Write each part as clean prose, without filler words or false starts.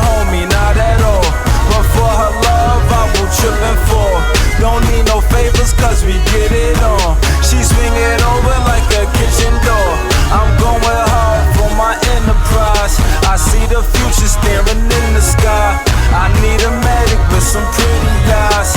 homie, not at all. But for her love, I will trip and fall. Don't need no favors, cause we get it on. She swing it over like a kitchen door. I'm going hard for my enterprise. I see the future staring in the sky. I need a medic with some pretty eyes.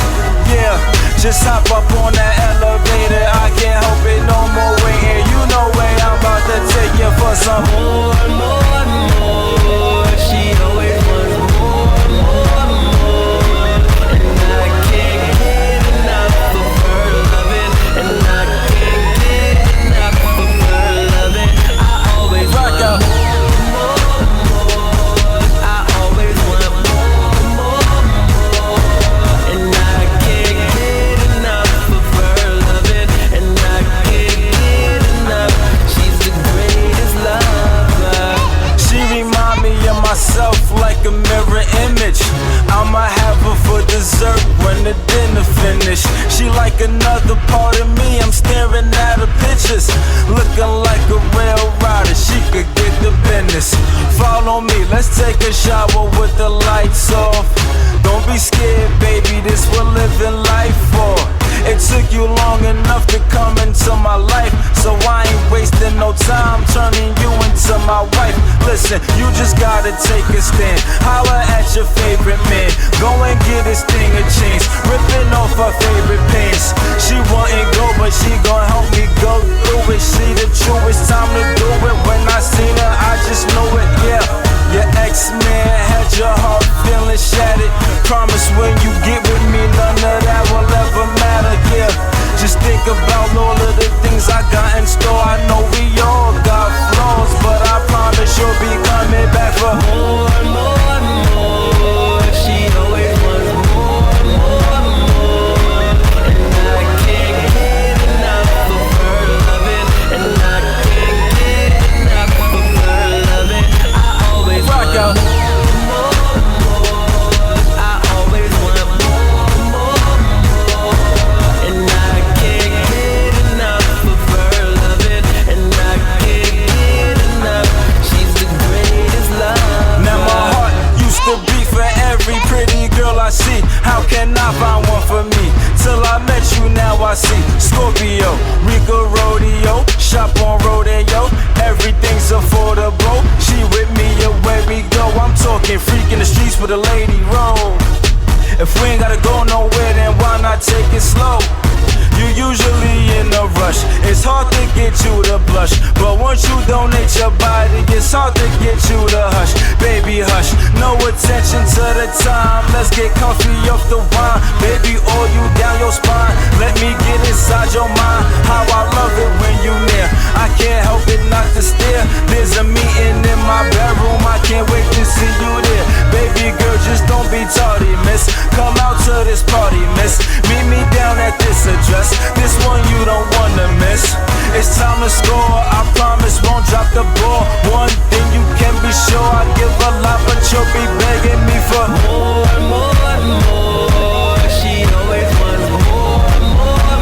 Yeah, just hop up on that elevator. I can't help it, no more waiting. You know where I'm about to take you for some more, more, more. She always wants more, more, more. And I can't get enough of her loving. And I can't get enough of her loving. I always rock out. Like a mirror image, I'ma have her for dessert when the dinner finish. She like another part of me, I'm staring at her pictures. Looking like a real rider, she could get the business. Follow me, let's take a shower with the lights off. Don't be scared, baby, this we're living life for. It took you long enough to come into my life, so I ain't wasting no time turning you into my wife. Listen, you just gotta take a stand. Holler at your favorite man. Go and get this thing a chance. Ripping off her favorite pants. She wouldn't go, but she gon' help me go through it. She the truest, time to do it. When I seen her, I just knew it, yeah. Your ex-man had your heart feeling shattered. Promise when you get with me, none of that will ever matter, yeah. Just think about all of the things I got in store. I know we all got flaws, but I promise you'll be coming back for more, more, more. She always wants more, more, more. And I can't get enough of her loving. And I can't get enough of her loving. I always rock out. I see, how can I find one for me? Till I met you, now I see Scorpio, Rico Rodeo, shop on Rodeo, everything's affordable. She with me, away we go. I'm talking freak in the streets with a lady roll. If we ain't gotta go nowhere, then why not take it slow? You usually in a rush, it's hard to get you to blush. But once you donate your body, it's hard to get you to hush. Baby hush, no attention to the time. Let's get comfy off the wine. Baby, oil you down your spine. Let me get inside your mind. How I love it when you near. I can't help it not to stare. There's a meeting in my bedroom, I can't wait to see you there. Baby girl, just don't be tardy, miss. Come out to this party, miss. Meet me down at this address. This one you don't wanna miss. It's time to score, I promise won't drop the ball. One thing you can be sure, I give a lot, but you'll be begging me for more, more, more. She always wants more, more,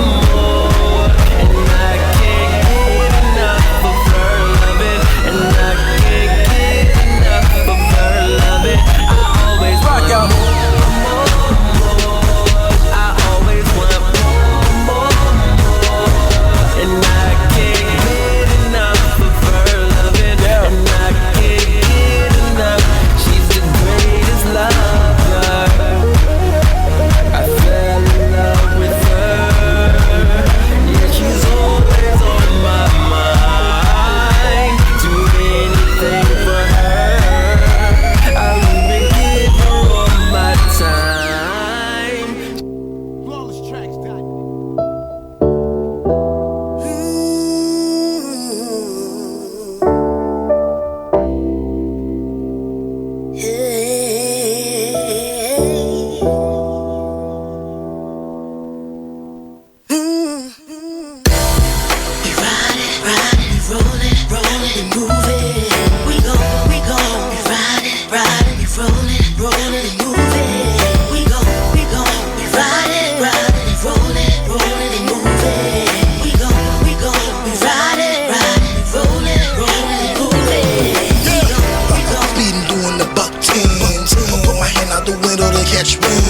catch wind.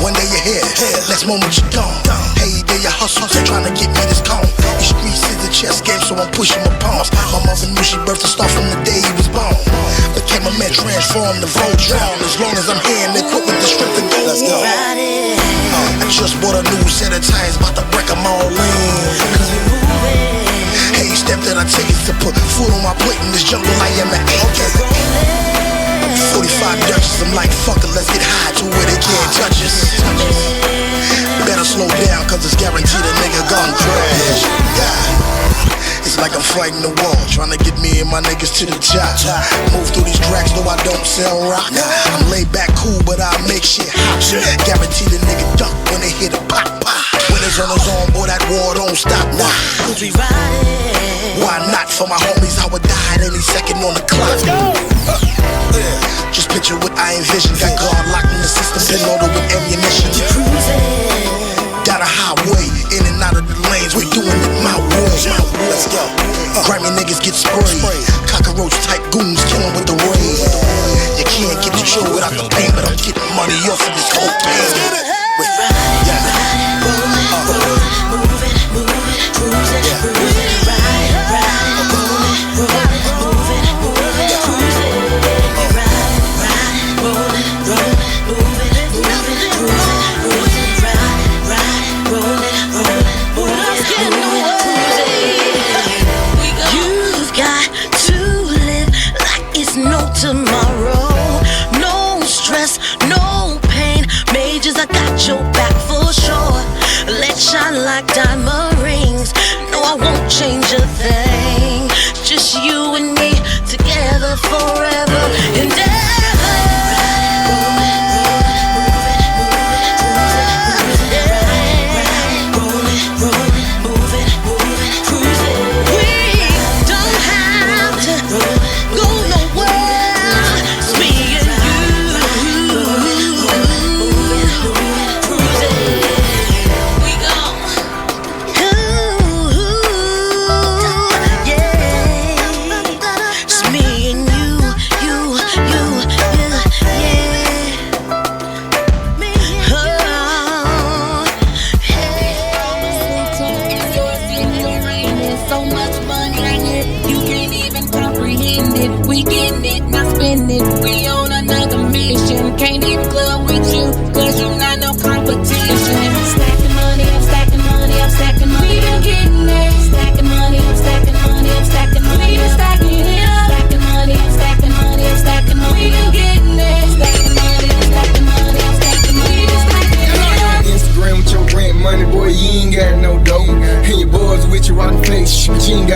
One day you're here, next moment you're gone. Hey, there you hustle, trying to get me this cone. These streets is a chess game, so I'm pushing my palms. My mother knew she birthed a star from the day he was born. Became a man, transformed the Voltron. As long as I'm here and equipped with the strength to go. Let's go. I just bought a new set of tires, about to break them all in. Hey, step that I take is to put food on my plate in this jungle. I am an anchor. 45 Dutchess, I'm like, fuck it, let's get high to where they can't touch us. Better slow down, cause it's guaranteed a nigga gon' crash. Yeah. It's like I'm fighting the wall, trying to get me and my niggas to the top. Move through these tracks, though I don't sell rock. I'm laid back cool, but I make shit hot. Guaranteed a nigga duck when they hit a pop. Winners on his own, boy, that war don't stop. Why? Cause we riding. Why not? For my homies, I would die at any second on the clock. Let's go. Just picture what I envision. Got guard locked in the system, been loaded with ammunition. Down a highway, in and out of the lanes, we doing it my way. Let's go. Grimy niggas get sprayed. Cockroach type goons killing with the raid. You can't get the chill without the pain, but I'm getting money off of this cocaine. Tomorrow, no stress, no pain. Majors, I got your back for sure. Let's shine like diamond rings. No, I won't change a thing. Just you and me together forever and ever.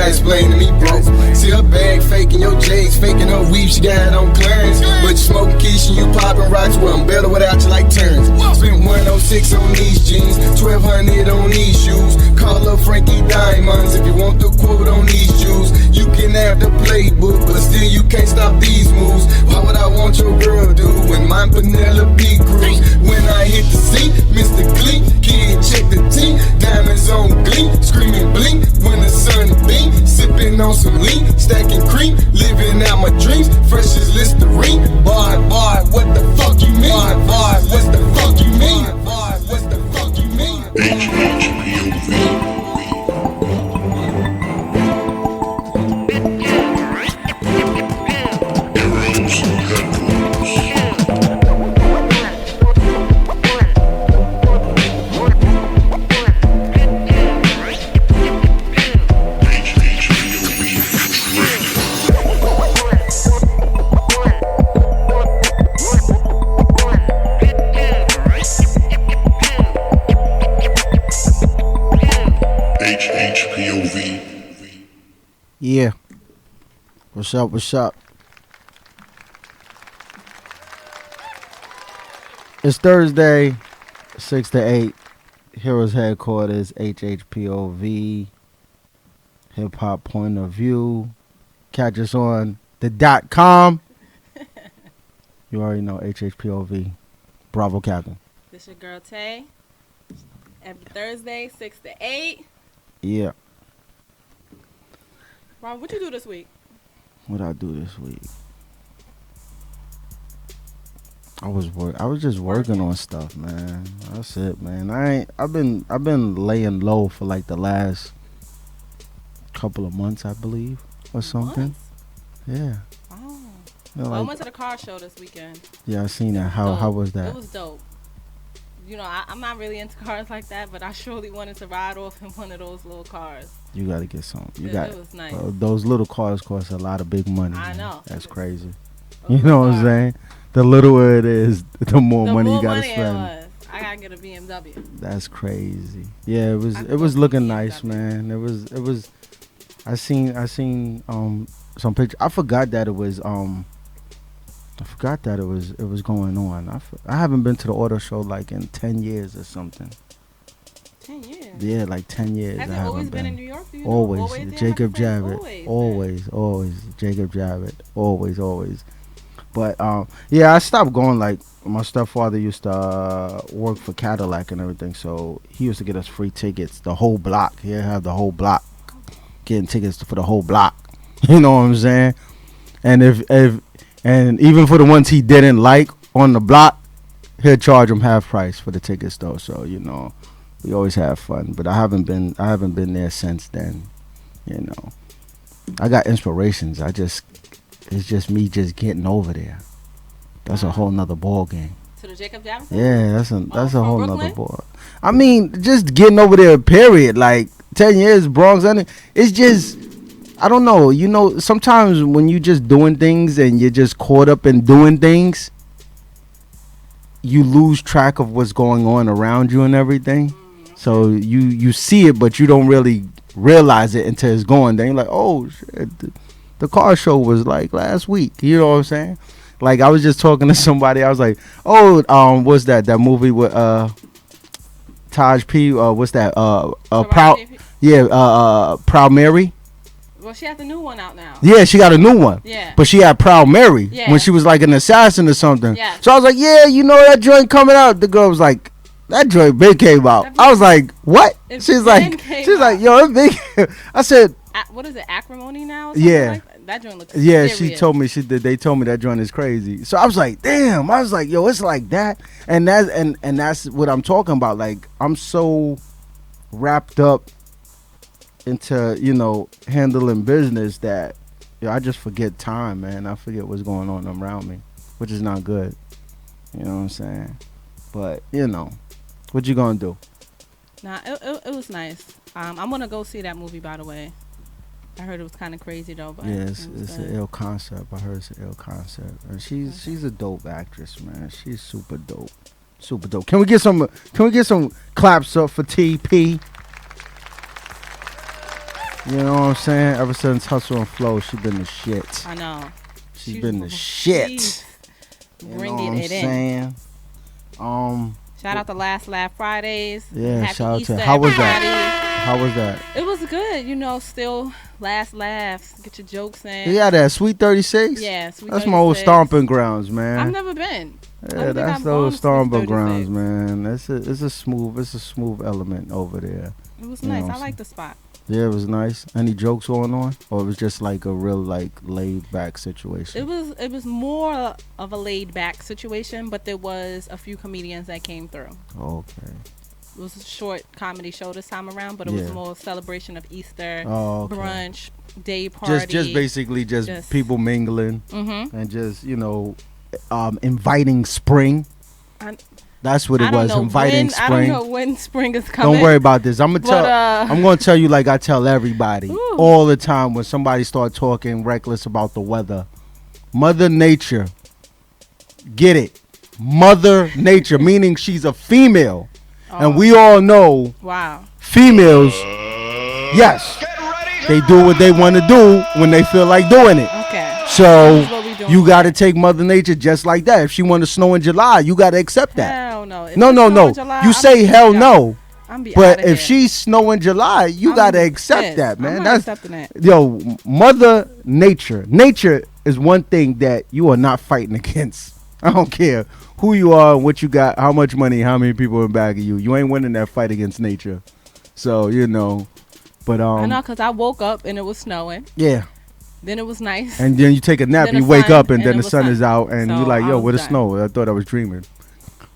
Explain to me, bro. See her bag faking, your J's faking, her weave she got on clearance. But you smoking quiche and you popping rocks. Well, I'm better without you like turns. Spent 106 on these jeans, 1200 on these shoes. Call up Frankie Diamonds if you want the quote on these Jews. You can have the playbook, but still you can't stop these moves. Why would I want your girl do when mine Penelope Cruz? When I hit the scene, Mr. Clean, kid check the team. Diamonds on gleam, screaming blink when the sun beam. Sipping on some lean, stacking cream, living out my dreams. Fresh as Listerine. Boy, what the fuck you mean? Boy, what's the fuck you mean? Boy, what's the fuck you mean? HHPOV. Yeah. What's up? What's up? It's Thursday, 6 to 8. Heroes Headquarters, HHPOV. Hip Hop Point of View. Catch us on the .com. You already know HHPOV. Bravo Captain. This your girl Tay. Every Thursday, 6 to 8. Yeah. Ron, what you do this week? What I do this week? I was just working on stuff, man. That's it, man. I've been laying low for like the last couple of months, I believe, or something. Months? Yeah. Oh. You know, Well, I like, went to the car show this weekend. yeah, I seen that. How Dope. was that? It was dope. You know, I'm not really into cars like that, but I surely wanted to ride off in one of those little cars. You got to get some. It was nice. Those little cars cost a lot of big money. I man. know. That's crazy. Those You know what I'm cars. saying? The littler it is, the more money you gotta money spend. it was. I gotta get a BMW. That's crazy. Yeah, it I was could looking go nice, BMW. man. It was. I seen some picture. I forgot that it was it was going on. I haven't been to the auto show like in 10 years or something. 10 years. Yeah, like 10 years. Has I it haven't always been in been. New York? Do you know? Always, There? Jacob My friends Javits. always been. Always, Jacob Javits. Always. But yeah, I stopped going. Like my stepfather used to work for Cadillac and everything, so he used to get us free tickets, the whole block. He'd have the whole block, getting tickets for the whole block. You know what I'm saying? And if and even for the ones he didn't like on the block, he'd charge them half price for the tickets though. So you know, we always have fun. But I haven't been there since then. You know, I got inspirations. It's just me just getting over there. That's a whole nother ball game. To the Jacob Javits? Yeah, that's a from whole Brooklyn? nother ball. I mean, just getting over there. Period. Like 10 years, Bronx. And it's just, I don't know. You know, sometimes when you just doing things and you're just caught up in doing things, you lose track of what's going on around you and everything. So you see it, but you don't really realize it until it's going. Then you're like, oh shit. The car show was like last week. You know what I'm saying? Like I was just talking to somebody. I was like, "Oh, what's that? That movie with Taj P. What's that? Proud. Yeah. Proud Mary. Well, she has the new one out now. Yeah, she got a new one. Yeah. But she had Proud Mary Yeah. when she was like an assassin or something. Yeah. So I was like, "Yeah, you know that joint coming out." The girl was like, "That joint big came out." I was like, "What?" It She's been like, came "She's like, out. yo, it big." I said. What is it, acrimony now? Or something Yeah. like that? That joint looks Yeah, serious. she told me they told me that joint is crazy. So I was like, damn. I was like, yo, it's like that. And that's what I'm talking about. Like I'm so wrapped up into, you know, handling business that I just forget time, man. I forget what's going on around me, which is not good. You know what I'm saying? But, you know, what you gonna do? Nah, it was nice. I'm gonna go see that movie, by the way. I heard it was kind of crazy though, but Yeah, it was it's good. an ill concept. I heard it's an ill concept, and she's a dope actress, man. She's super dope, super dope. Can we get some claps up for TP? You know what I'm saying? Ever since Hustle and Flow, she been the shit. I know. She's been the shit. You know Bringing what I'm it in. saying? Shout out to Last Laugh Fridays. Yeah, Happy shout out Easter, to. How was everybody. that? How was that? It was good. You know, still last laughs. Get your jokes in. Yeah, that Sweet 36. Yeah, Sweet That's my old 36. stomping grounds, man. I've never been. Yeah, that's those stomping grounds, man. It's a smooth element over there. It was You know nice. what I I'm like the spot. Yeah, it was nice. Any jokes going on, or it was just like a real like laid back situation? It was more of a laid back situation, but there was a few comedians that came through. Okay. It was a short comedy show this time around, but it was Yeah. more celebration of Easter, Oh, okay. brunch, day party. Just basically just people mingling Mm-hmm. and just inviting spring. That's what it was. Inviting spring. I don't know when spring is coming. Don't worry about this. I'm But, gonna tell you like I tell everybody Ooh. all the time when somebody start talking reckless about the weather. Mother Nature, get it? Mother Nature, meaning she's a female, and we all know. Wow. Females, yes, they do what they want to do when they feel like doing it. Okay. So That's what we doing. you got to take Mother Nature just like that. If she want to snow in July, you got to accept that. Hell no. If No, it's no, snow no. in July, You I'm say be hell out. no. I'm be But outta if here. she's snow in July, you I'm got to accept pissed. that, man. I'm not That's accepting that. yo, Mother Nature. Nature is one thing that you are not fighting against. I don't care who you are, what you got, how much money, how many people in back of you. You ain't winning that fight against nature. So, you know, but I know, because I woke up and it was snowing. yeah. Then it was nice. And then you take a nap, Then you the wake sun, up, and then it the was sun is out, and So you're like, I yo, was where the done. snow? I thought I was dreaming.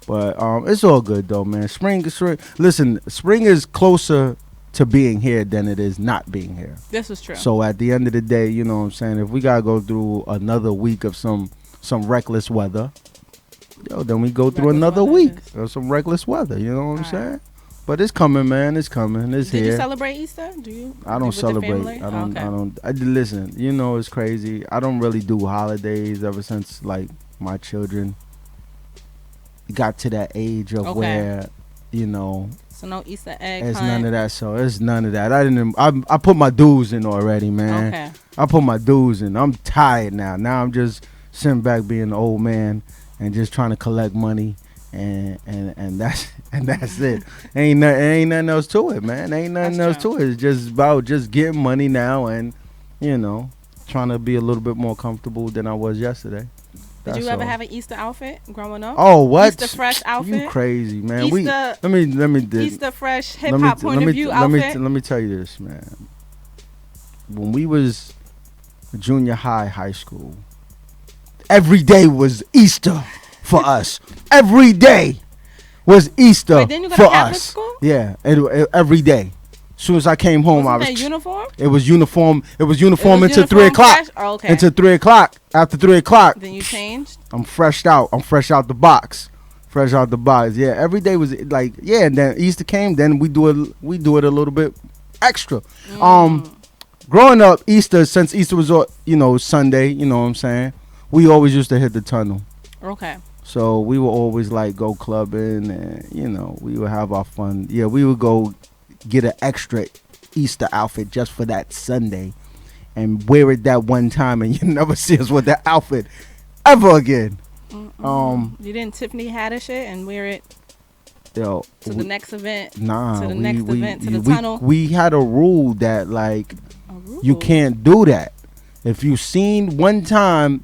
But it's all good though, man. Spring. Listen, spring is closer to being here than it is not being here. This was true. So at the end of the day, you know what I'm saying, if we gotta go through another week of some reckless weather, then we go through Reckless another weather week is- of some reckless weather. You know what I'm Alright. saying? But it's coming, man. It's coming. It's Did here. you celebrate Easter? Do you? I don't with the celebrate. family? I don't. Okay. Listen. You know, it's crazy. I don't really do holidays ever since like my children got to that age of Okay. where, you know, So no Easter egg it's hunt. none of that. So it's none of that. I didn't. I put my dues in already, man. Okay. I put my dues in. I'm tired now. Now I'm just sitting back being an old man and just trying to collect money. And that's it. Ain't nothing else to it, man. Ain't nothing That's else true. to it. It's just about just getting money now and, you know, trying to be a little bit more comfortable than I was yesterday. Did you That's ever all. have an Easter outfit growing up? Oh, what? Easter fresh outfit? You crazy, man. Easter- let me Easter fresh hip let me- hop point let of me- view let me- outfit. let me tell you this, man. When we was junior high school, every day was Easter for us. Every day was Easter Wait, didn't you go for to Catholic us. school? Yeah, every day. As soon as I came home, Wasn't I that was. uniform? It was uniform. It was uniform It was into 3 uniform o'clock. fresh? Oh, okay. Into 3 o'clock. After 3 o'clock, Then you changed. I'm fresh out. I'm fresh out the box. Fresh out the box. Yeah, every day was like, yeah. And then Easter came. Then we do it a little bit extra. Growing up, Easter, since Easter was Sunday. You know what I'm saying? We always used to hit the tunnel. Okay. So we would always like go clubbing, and we would have our fun. Yeah, we would go get an extra Easter outfit just for that Sunday, and wear it that one time, and you never see us with that outfit ever again. You didn't Tiffany Haddish it and wear it To the next event? Nah, To the next event, to the we, tunnel? We had a rule that like A rule? you can't do that. If you seen one time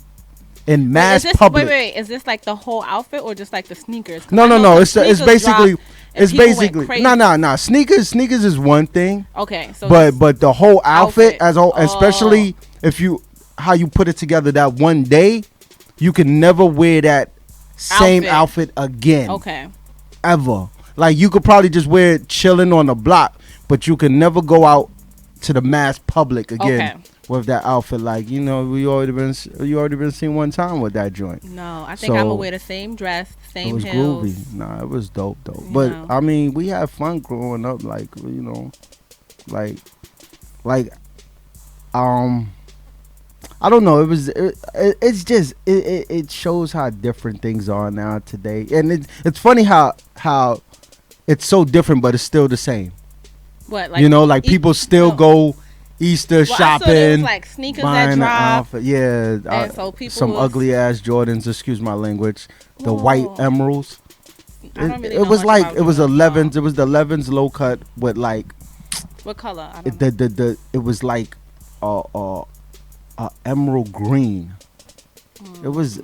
in mass public. Wait. Is this like the whole outfit or just like the sneakers? 'Cause No. I know some It's sneakers basically dropped and people went crazy. no. Sneakers is one thing. Okay, so But the whole outfit outfit. as a whole, especially if how you put it together that one day, you can never wear that same outfit again. okay. Ever. Like you could probably just wear it chilling on the block, but you can never go out to the mass public again Okay. with that outfit. Like you already been seen one time with that joint. No, I think I'm So, gonna wear the same dress, It same was heels. groovy. Nah, it was dope though. You But know. I mean, we had fun growing up. Like I don't know. It shows how different things are now today, and it's funny how it's so different, but it's still the same. What, like Like people still go Easter I saw there was, shopping, like sneakers buying that an drop. outfit. Yeah, And so people some was- ugly ass Jordans. Excuse my language. The white Whoa. emeralds. I don't really It know was much like about it was Jordans, 11s. so- It was the 11s low cut with like What color? I don't know. it was like emerald green. It was.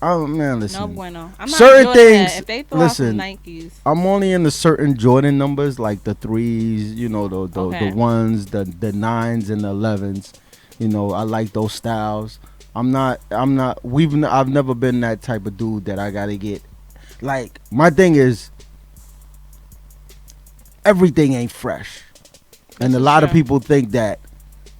Oh man, listen. No bueno. I'm not Certain Jordan head. things- If they throw listen. out some Nikes, I'm only into certain Jordan numbers, like the 3s, the Okay. 1s, the 9s and the 11s. I like those styles. I've never been that type of dude that I gotta get. Like my thing is, everything ain't fresh, and This a is lot of true. people think that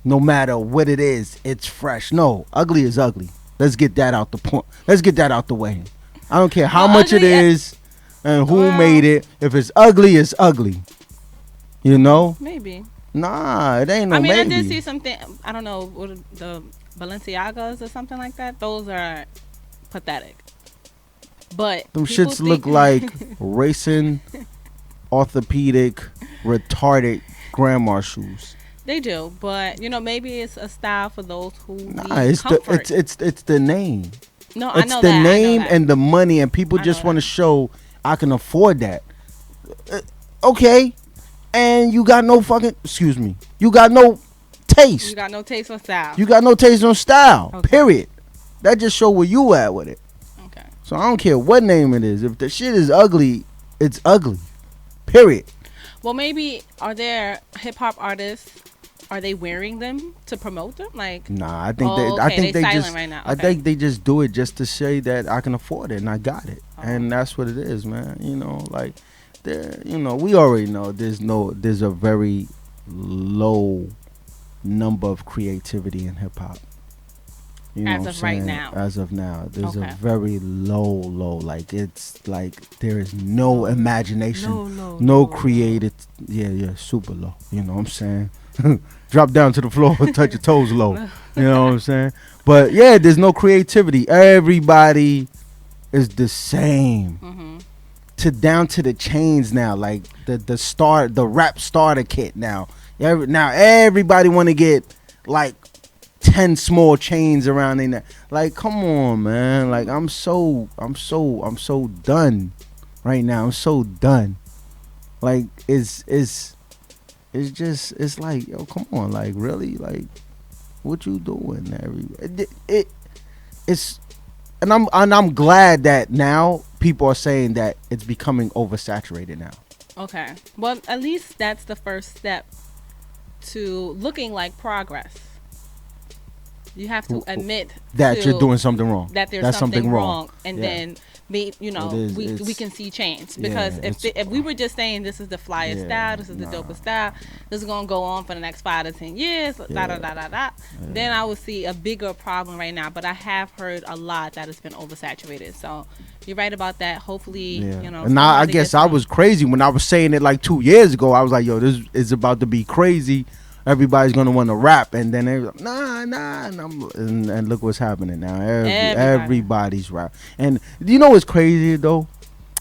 no matter what it is, it's fresh. No, ugly is ugly. Let's get that out the point. Let's get that out the way. I don't care how Well, much it ugly- is and who Well- made it. If it's ugly, it's ugly. maybe. Nah, it ain't no I mean, maybe. I did see something. I don't know what the Balenciagas or something like that. Those are pathetic. But Them people shits look think- like racing, orthopedic, retarded grandma shoes. They do, but maybe it's a style for those who Nah, need it's comfort. it's the name. No, I It's know the that. I know name that. and the money, and people I just know want to that. show I can afford that. Okay, and you got no fucking. Excuse me. You got no taste. You got no taste for style. You got no taste on style. Okay. Period. That just show where you at with it. Okay. So I don't care what name it is. If the shit is ugly, it's ugly. Period. Well, maybe are there hip hop artists Are they wearing them to promote them? Like, Nah, I think oh, they. I okay, think they they silent just. right now. I Okay. think they just do it just to say that I can afford it and I got it, Oh. and that's what it is, man. You know, like, there. You know, we already know there's a very low number of creativity in hip hop. You know As what of I'm right saying? now. As of now, there's Okay. a very low. Like, it's like there is no imagination, no creative. Yeah, super low. You know what I'm saying? Drop down to the floor, touch your toes low. You know what I'm saying? But yeah, there's no creativity. Everybody is the same. Mm-hmm. Down to the chains now, like the rap starter kit now. Now everybody want to get like 10 small chains around their neck. Like, come on, man. Like, I'm so done right now. I'm so done. Like, it's just, it's like, yo, come on, like, really, like, what you doing? It's, and I'm glad that now people are saying that it's becoming oversaturated now. Okay. Well, at least that's the first step to looking like progress. You have to admit that you're doing something wrong. That there's That's something wrong, and yeah. then we can see change. Because if we were just saying this is the flyest style, this is the dopest style, this is gonna go on for the next 5 to 10 years, then I would see a bigger problem right now. But I have heard a lot that has been oversaturated. So you're right about that. Hopefully, you know. And I guess I was crazy when I was saying it like 2 years ago. I was like, yo, this is about to be crazy. Everybody's gonna want to rap, and then they're like, nah, and look what's happening now. Everybody's rap, and you know what's crazy though?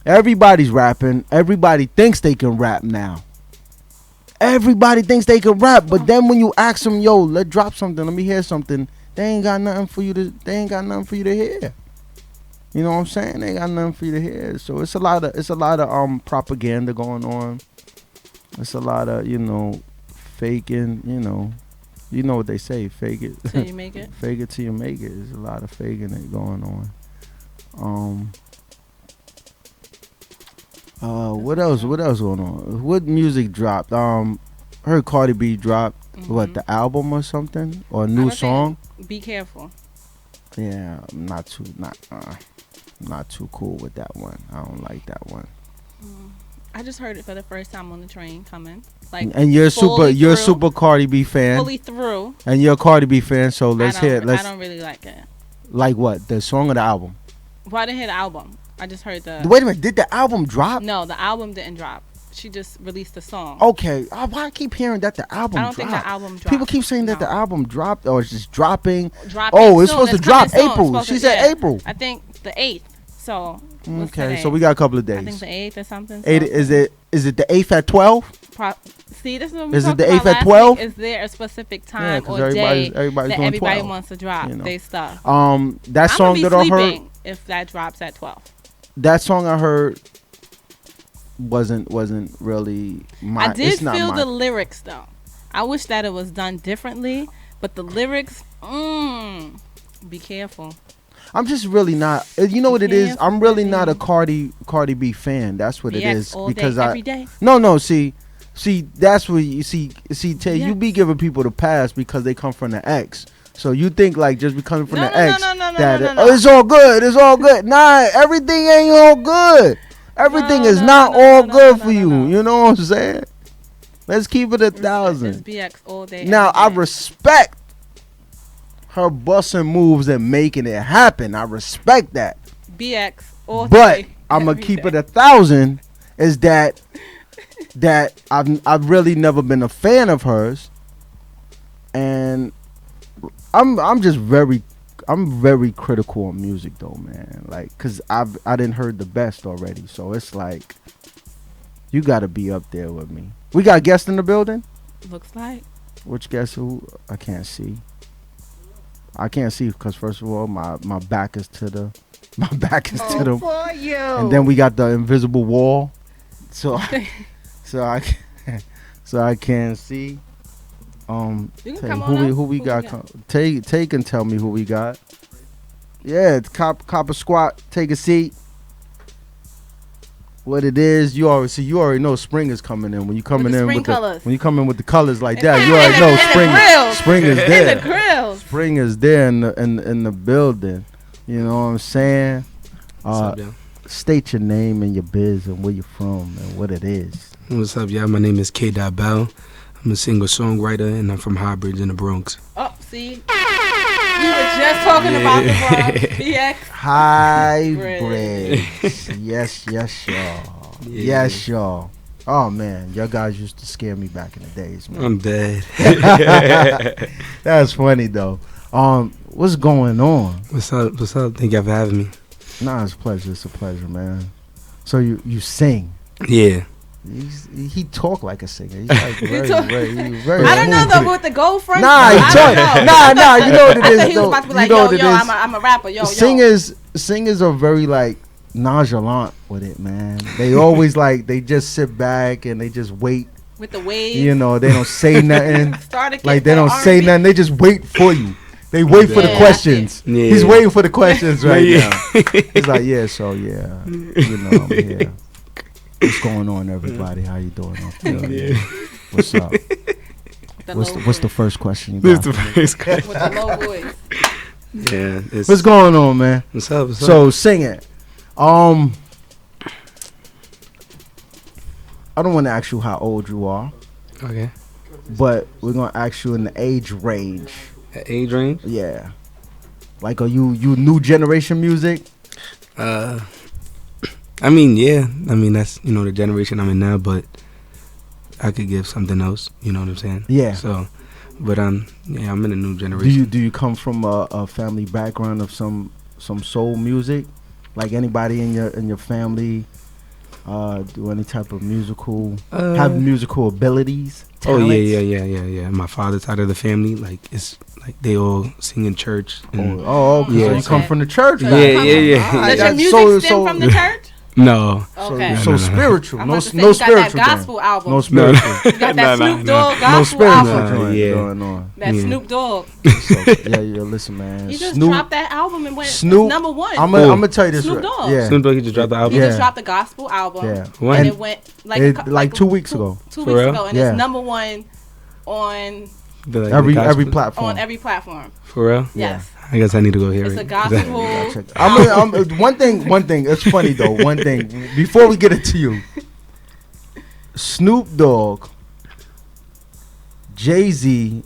Everybody's rapping. Everybody thinks they can rap now. Everybody thinks they can rap, but then when you ask them, yo, let's drop something, let me hear something, they ain't got nothing for you to. They ain't got nothing for you to hear. You know what I'm saying? They ain't got nothing for you to hear. So it's a lot of propaganda going on. It's a lot of faking, you know what they say, fake it till you make it. Fake it till you make it. There's a lot of faking it going on. What else going on? What music dropped? Heard Cardi B dropped what, the album or something, or a new song? Be careful. Yeah, I'm not too cool with that one. I don't like that one. I just heard it for the first time on the train coming. Like, and you're super Cardi B fan. Fully through. And you're a Cardi B fan, so let's hear it. I don't really like it. Like what? The song or the album? Well, I didn't hear the album. I just heard the. Wait a minute. Did the album drop? No, the album didn't drop. She just released the song. Okay. Why I keep hearing that the album dropped? I don't think the album dropped. People keep saying that the album dropped, or it's just dropping. Oh, it's supposed to drop April. She said April. I think the 8th. So. Okay, so we got a couple of days. I think the 8th or something. So. Is it the 8th at 12? See, this is what we Is it talked the about 8th at 12? Is there a specific time or everybody's day that everybody 12, wants to drop their stuff? That song that I heard, if that drops at 12. That song I heard wasn't really my. I did feel the lyrics though. I wish that it was done differently, but the lyrics, be careful. I'm just really not. You know what it is? I'm really not a Cardi B fan. That's what it is. Because every day. No. See, that's what you see. Tay, you be giving people the pass because they come from the X. So you think like just becoming from the X that it's all good. It's all good. Nah, everything ain't all good. Everything is not all good for you. You know what I'm saying? Let's keep it 1,000. It's BX all day. Now I respect her busting moves and making it happen. I respect that. BX all day. But I'm gonna keep it 1,000. Is that I've really never been a fan of hers, and I'm just very critical on music though, man. Like, cause I didn't heard the best already, so it's like you got to be up there with me. We got guests in the building. Looks like. Which guest? Who? I can't see. I can't see because first of all, my back is to the for you. And then we got the invisible wall, so I can't see. Who we got? Take and tell me who we got. Yeah, it's copper squat. Take a seat. what it is. You already know spring is coming in when you coming in with when you come in with the colors like that. You already know spring is there. In the grills. Spring is there in the building. You know what I'm saying? State your name and your biz and where you're from and what it is. What's up, y'all? My name is K. Belle. I'm a singer-songwriter, and I'm from Highbridge in the Bronx. Oh, see? We were just talking about the Bronx. BX. Highbridge. Yes, y'all. Yeah. Yes, y'all. Oh, man. Y'all guys used to scare me back in the days, man. I'm dead. That's funny, though. What's going on? What's up? Thank y'all for having me. Nah, it's a pleasure. It's a pleasure, man. So you sing? Yeah. He talk like a singer. He's like very I don't know though with the gold front. Nah, he talk. Nah. You know what it is. I thought he was about to be like, yo, I'm a rapper. Yo. Singers are very like nonchalant with it, man. They always they just sit back and they just wait. With the waves. You know, they don't say nothing. Like they don't say nothing. They just wait for you. They wait for the questions. Yeah. He's waiting for the questions right now. He's like, you know, I'm here. What's going on, everybody? How you doing? What's up? What's the first question you got? What's the first question? With the low voice. Yeah. What's going on, man? What's up? So sing it. I don't want to ask you how old you are. Okay. But we're gonna ask you in the age range. Age range? Yeah. Like, are you new generation music? I mean, yeah. I mean, that's, you know, the generation I'm in now, but I could give something else, you know what I'm saying? Yeah. So, but I'm in a new generation. Do you come from a family background of some soul music? Like anybody in your family do any type of have musical abilities? Talents? Oh yeah. My father's side of the family, like it's like they all sing in church. And okay. Yeah, so you come from the church? Yeah. Does your music stem from the church? No. Okay. So spiritual. No spiritual. That gospel album. No spiritual. You got that Snoop Dogg No gospel spiritual album. joint going on. That Snoop Dogg. Listen, man. He just dropped that album and went Snoop, number one. I'm gonna tell you this. Snoop Dogg. Yeah. Snoop Dogg, he just dropped the album. He just dropped the gospel album. Yeah. And it went like 2 weeks ago. 2 weeks ago, and it's number one on every platform. On every platform. For real? Yes. I guess I need to go hear it. It's a gospel. One thing. It's funny though. One thing before we get into you, Snoop Dogg, Jay-Z,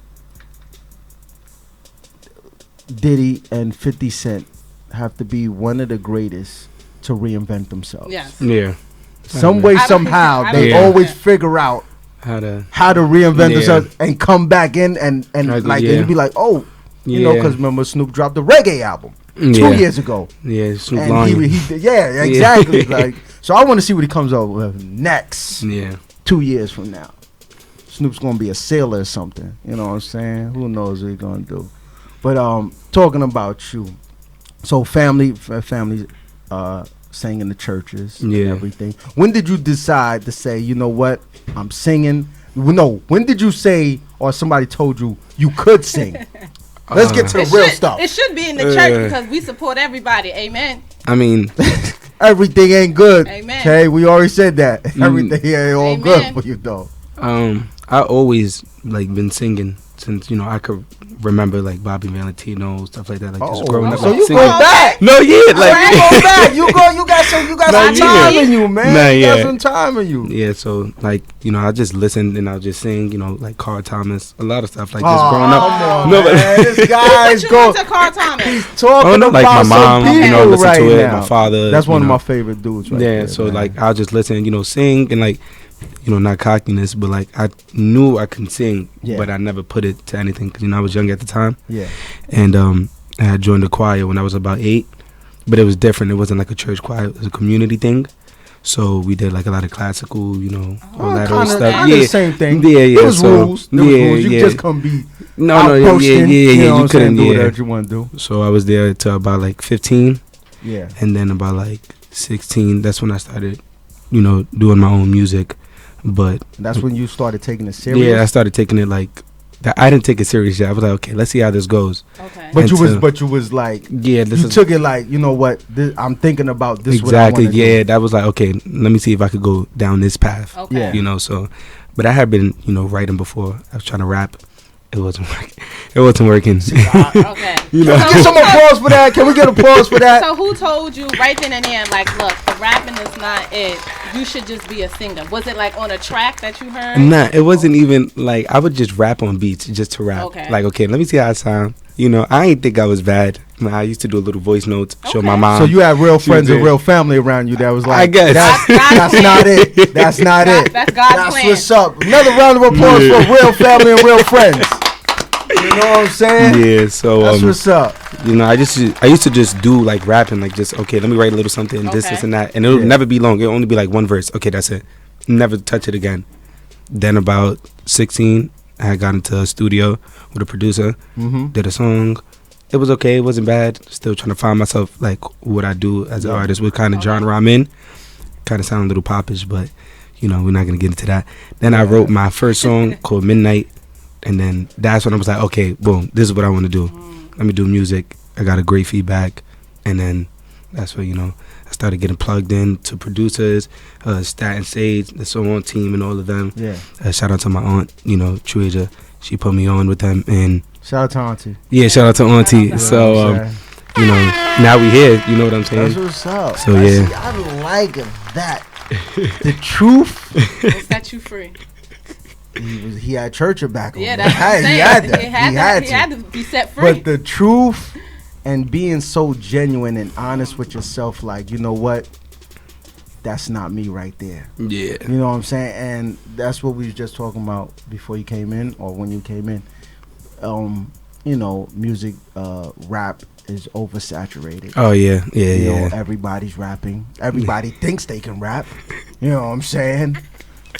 Diddy, and 50 Cent have to be one of the greatest to reinvent themselves. Yes. Yeah. Some way, somehow, they always figure out how to reinvent themselves and come back in and you'd be like, oh. You know, because remember Snoop dropped the reggae album 2 years ago. Yeah, Snoop and exactly. Like, so I want to see what he comes up with next. Yeah, 2 years from now, Snoop's gonna be a sailor or something. You know what I'm saying? Who knows what he's gonna do? But talking about you, so family sang in the churches and everything. When did you decide to say, you know what, I'm singing? No, when did you say or somebody told you could sing? Let's get to the real stuff. It should be in the church because we support everybody. Amen. I mean, everything ain't good. Amen. Okay, we already said that. Everything ain't all good for you, though. I always been singing since I could remember Bobby Valentino, stuff like that. Just growing up. So you singing. go back? No, yeah, you go back. You got some time in you, man. You got some time in you. Yeah, so I just listened and I'll just sing. Carl Thomas, a lot of stuff just growing up. On, no, but this guy's going to Carl Thomas. He's talking about my mom, listen right to it. Now. My father. That's one of my favorite dudes. Right there, so man. I'll just listen, sing and not cockiness, but I knew I could sing, but I never put it to anything because I was young at the time. Yeah. And I had joined the choir when I was about 8, but it was different. It wasn't like a church choir; it was a community thing. So we did a lot of classical, all that old stuff. The same thing. Yeah. There was rules. You just couldn't be you couldn't do whatever you want to do. So I was there till about 15. Yeah. And then about 16, that's when I started, doing my own music. But that's when you started taking it serious. Yeah, I started taking it that I didn't take it serious yet. I was like, okay, let's see how this goes. Okay. But you was like, yeah, you took it like, you know what? I'm thinking about this. Exactly. Yeah, that was like, okay, let me see if I could go down this path. Okay. Yeah. You know, so, but I had been, you know, writing before. I was trying to rap. It wasn't working. It wasn't working. Okay. You know, get some applause for that. Can we get applause for that? So who told you right then and there, like, look, the rapping is not it. You should just be a singer. Was it like on a track that you heard? Nah, it wasn't even like I would just rap on beats just to rap. Okay. Like, okay, let me see how I sound. You know, I ain't think I was bad. I used to do a little voice notes, show my mom. So you had real friends and real family around you that was like, I guess. That's not it. That's not it. That's God's plan. What's up. Another round of applause for real family and real friends. You know what I'm saying? Yeah, so that's what's up. You know, I used to just do like rapping, like just okay, let me write a little something, this and that, and it'll never be long. It'll only be like one verse. Okay, that's it. Never touch it again. Then about 16, I had got into a studio with a producer, did a song. It was okay. It wasn't bad. Still trying to find myself, like what I do as an artist, what kind of genre I'm in. Kind of sound a little popish, but you know, we're not gonna get into that. Then I wrote my first song called Midnight. And then that's when I was like, okay, boom, this is what I want to do. Let me do music. I got a great feedback. And then that's when, you know, I started getting plugged in to producers, Stat and Sage, the Song team and all of them. Yeah. Shout out to my aunt, you know, Truija. She put me on with them. And shout out to Auntie. Yeah, shout out to Auntie. Yeah, so, you know, now we here. You know what I'm saying? That's what's up. So, yeah. I like that. The truth will set you free. He had Churchill back on. Yeah, that's what I'm saying. He had that. He had to be set free. But the truth and being so genuine and honest with yourself, like, you know what? That's not me right there. Yeah. You know what I'm saying? And that's what we was just talking about before you came in or when you came in. You know, music, rap is oversaturated. Oh, yeah. Yeah, you yeah. know, everybody's rapping. Everybody thinks they can rap. You know what I'm saying?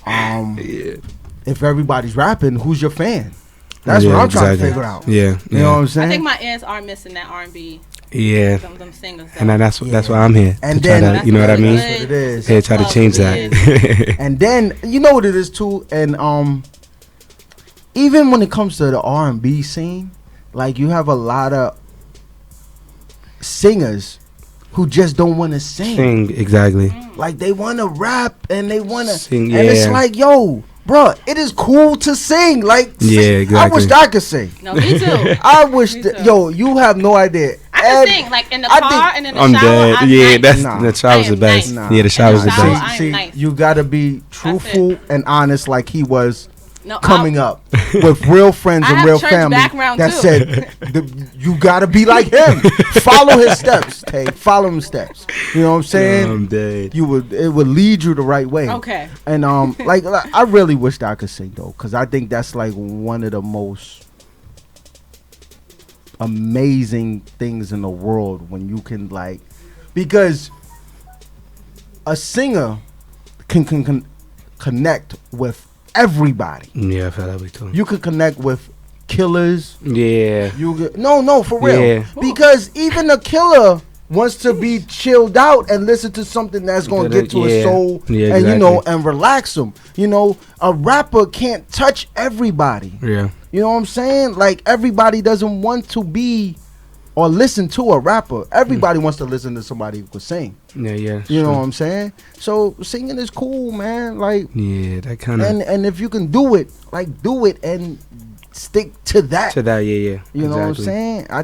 Yeah. If everybody's rapping, who's your fan? That's what I'm trying to figure out. Yeah, you know what I'm saying. I think my ears are missing that R&B. Yeah, them singers. And that's why I'm here. And to then try to, you know what I mean. That's what it is. Yeah, try to change that. And then you know what it is too. And even when it comes to the R&B scene, like you have a lot of singers who just don't want to sing. Exactly. Like they want to rap and they want to sing. And it's like, yo, bro, it is cool to sing. Like, yeah, exactly. I wish I could sing. No, me too. I wish, yo, you have no idea. I can sing, like in the car and in the shower. I'm dead. Yeah, the shower's the best. Nah. Yeah, the shower's the best. See, you gotta be truthful and honest, like he was. Coming up with real friends and real family that said you gotta be like him. Follow his steps, Tay. Follow his steps. You know what I'm saying? I'm dead. It would lead you the right way. Okay. And like I really wish that I could sing though, because I think that's like one of the most amazing things in the world when you can like, because a singer can connect with everybody. Yeah, I feel that way too. You could connect with killers. Yeah. No, for real. Yeah. Because even a killer wants to be chilled out and listen to something that's gonna get to his soul, yeah, and you know, and relax him. You know, a rapper can't touch everybody. Yeah. You know what I'm saying? Like everybody doesn't want to be or listen to a rapper. Everybody wants to listen to somebody who could sing. Yeah. You know what I'm saying? So singing is cool, man. Like, yeah, that kind of. And if you can do it, like do it and stick to that. To that, yeah. You know what I'm saying? I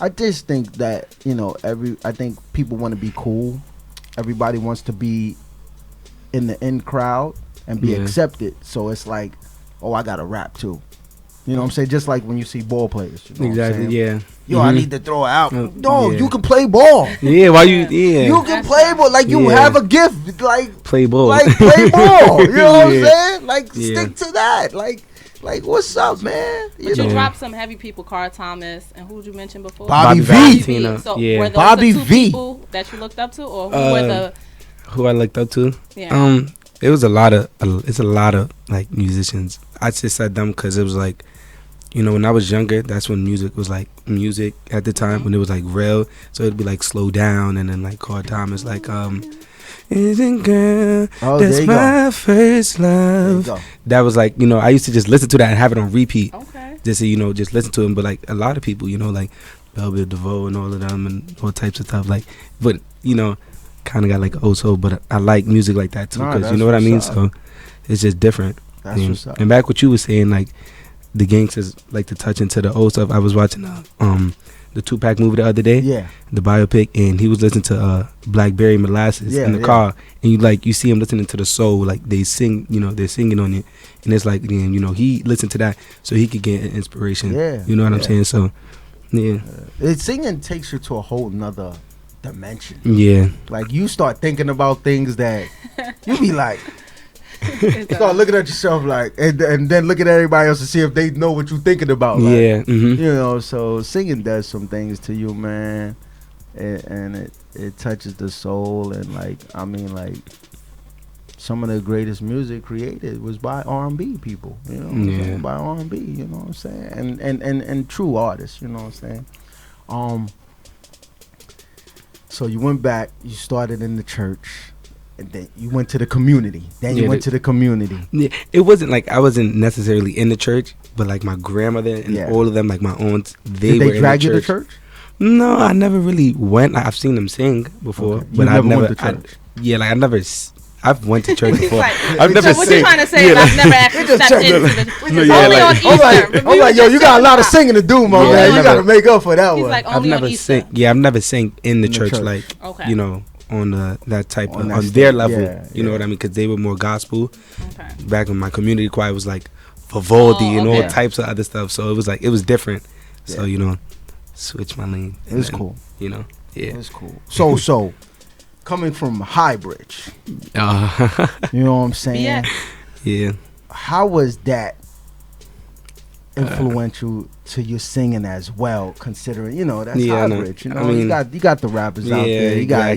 just think that, you know, I think people want to be cool. Everybody wants to be in the in crowd and be accepted. So it's like, oh, I gotta rap too. You know what I'm saying? Just like when you see ball players. You know exactly, yeah. Yo, I need to throw it out. No, you can play ball. Yeah, why you? Yeah, you can play ball. Like you have a gift. Like play ball. Like play ball. You know what I'm saying? Like stick to that. Like what's up, man? But you dropped some heavy people, Carl Thomas, and who did you mention before? Bobby V. So yeah. were those Bobby the two V. people that you looked up to, or who were the? Who I looked up to? Yeah. It was a lot of like musicians. I just said them because it was like, you know, when I was younger, that's when music was like music at the time, when it was like real. So it'd be like Slow Down, and then like Carl Thomas, like Isn't girl, that's my first love. That was like, I used to just listen to that and have it on repeat. Okay. Just so, just listen to him. But like a lot of people, like Belle DeVoe and all of them and all types of stuff. Like, but kind of got like old soul. But I like music like that too, because you know what I mean. Up. So it's just different. That's what's up. And back what you were saying, like the gangsters like to touch into the old stuff. I was watching the Tupac movie the other day, the biopic, and he was listening to Blackberry Molasses in the car, and you see him listening to the soul, like they sing, they're singing on it, and it's like, he listened to that so he could get inspiration. You know what I'm saying? So, singing takes you to a whole nother dimension. Yeah, like you start thinking about things that you be like. You start looking at yourself like, and then looking at everybody else to see if they know what you're thinking about. Like, so singing does some things to you, man, and it touches the soul, and like some of the greatest music created was by R&B people, by R&B, you know what I'm saying, and true artists, you know what I'm saying. So you went back, you started in the church. And then you went to the community. Yeah, it wasn't like I wasn't necessarily in the church, but like my grandmother and all of them, like my aunts, Did they drag you to church? No, I never really went. I've seen them sing before, but I've never went to church. I've went to church before. I've never. So what you trying to say? I've never actually stepped into the. Only on Easter. I'm like, yo, you got a lot of singing to do, man. You got to make up for that one. Like, I've never sang. Yeah, I've never sang in the church, like on that type on their level, you know what I mean? Because they were more gospel. Back when my community choir was like Vivaldi and all types of other stuff, so it was like it was different. So switch my lane. It was cool. It's cool. So coming from Highbridge, you know what I'm saying? Yeah. How was that influential to your singing as well, considering that's Highbridge, I mean, you got the rappers out there, you got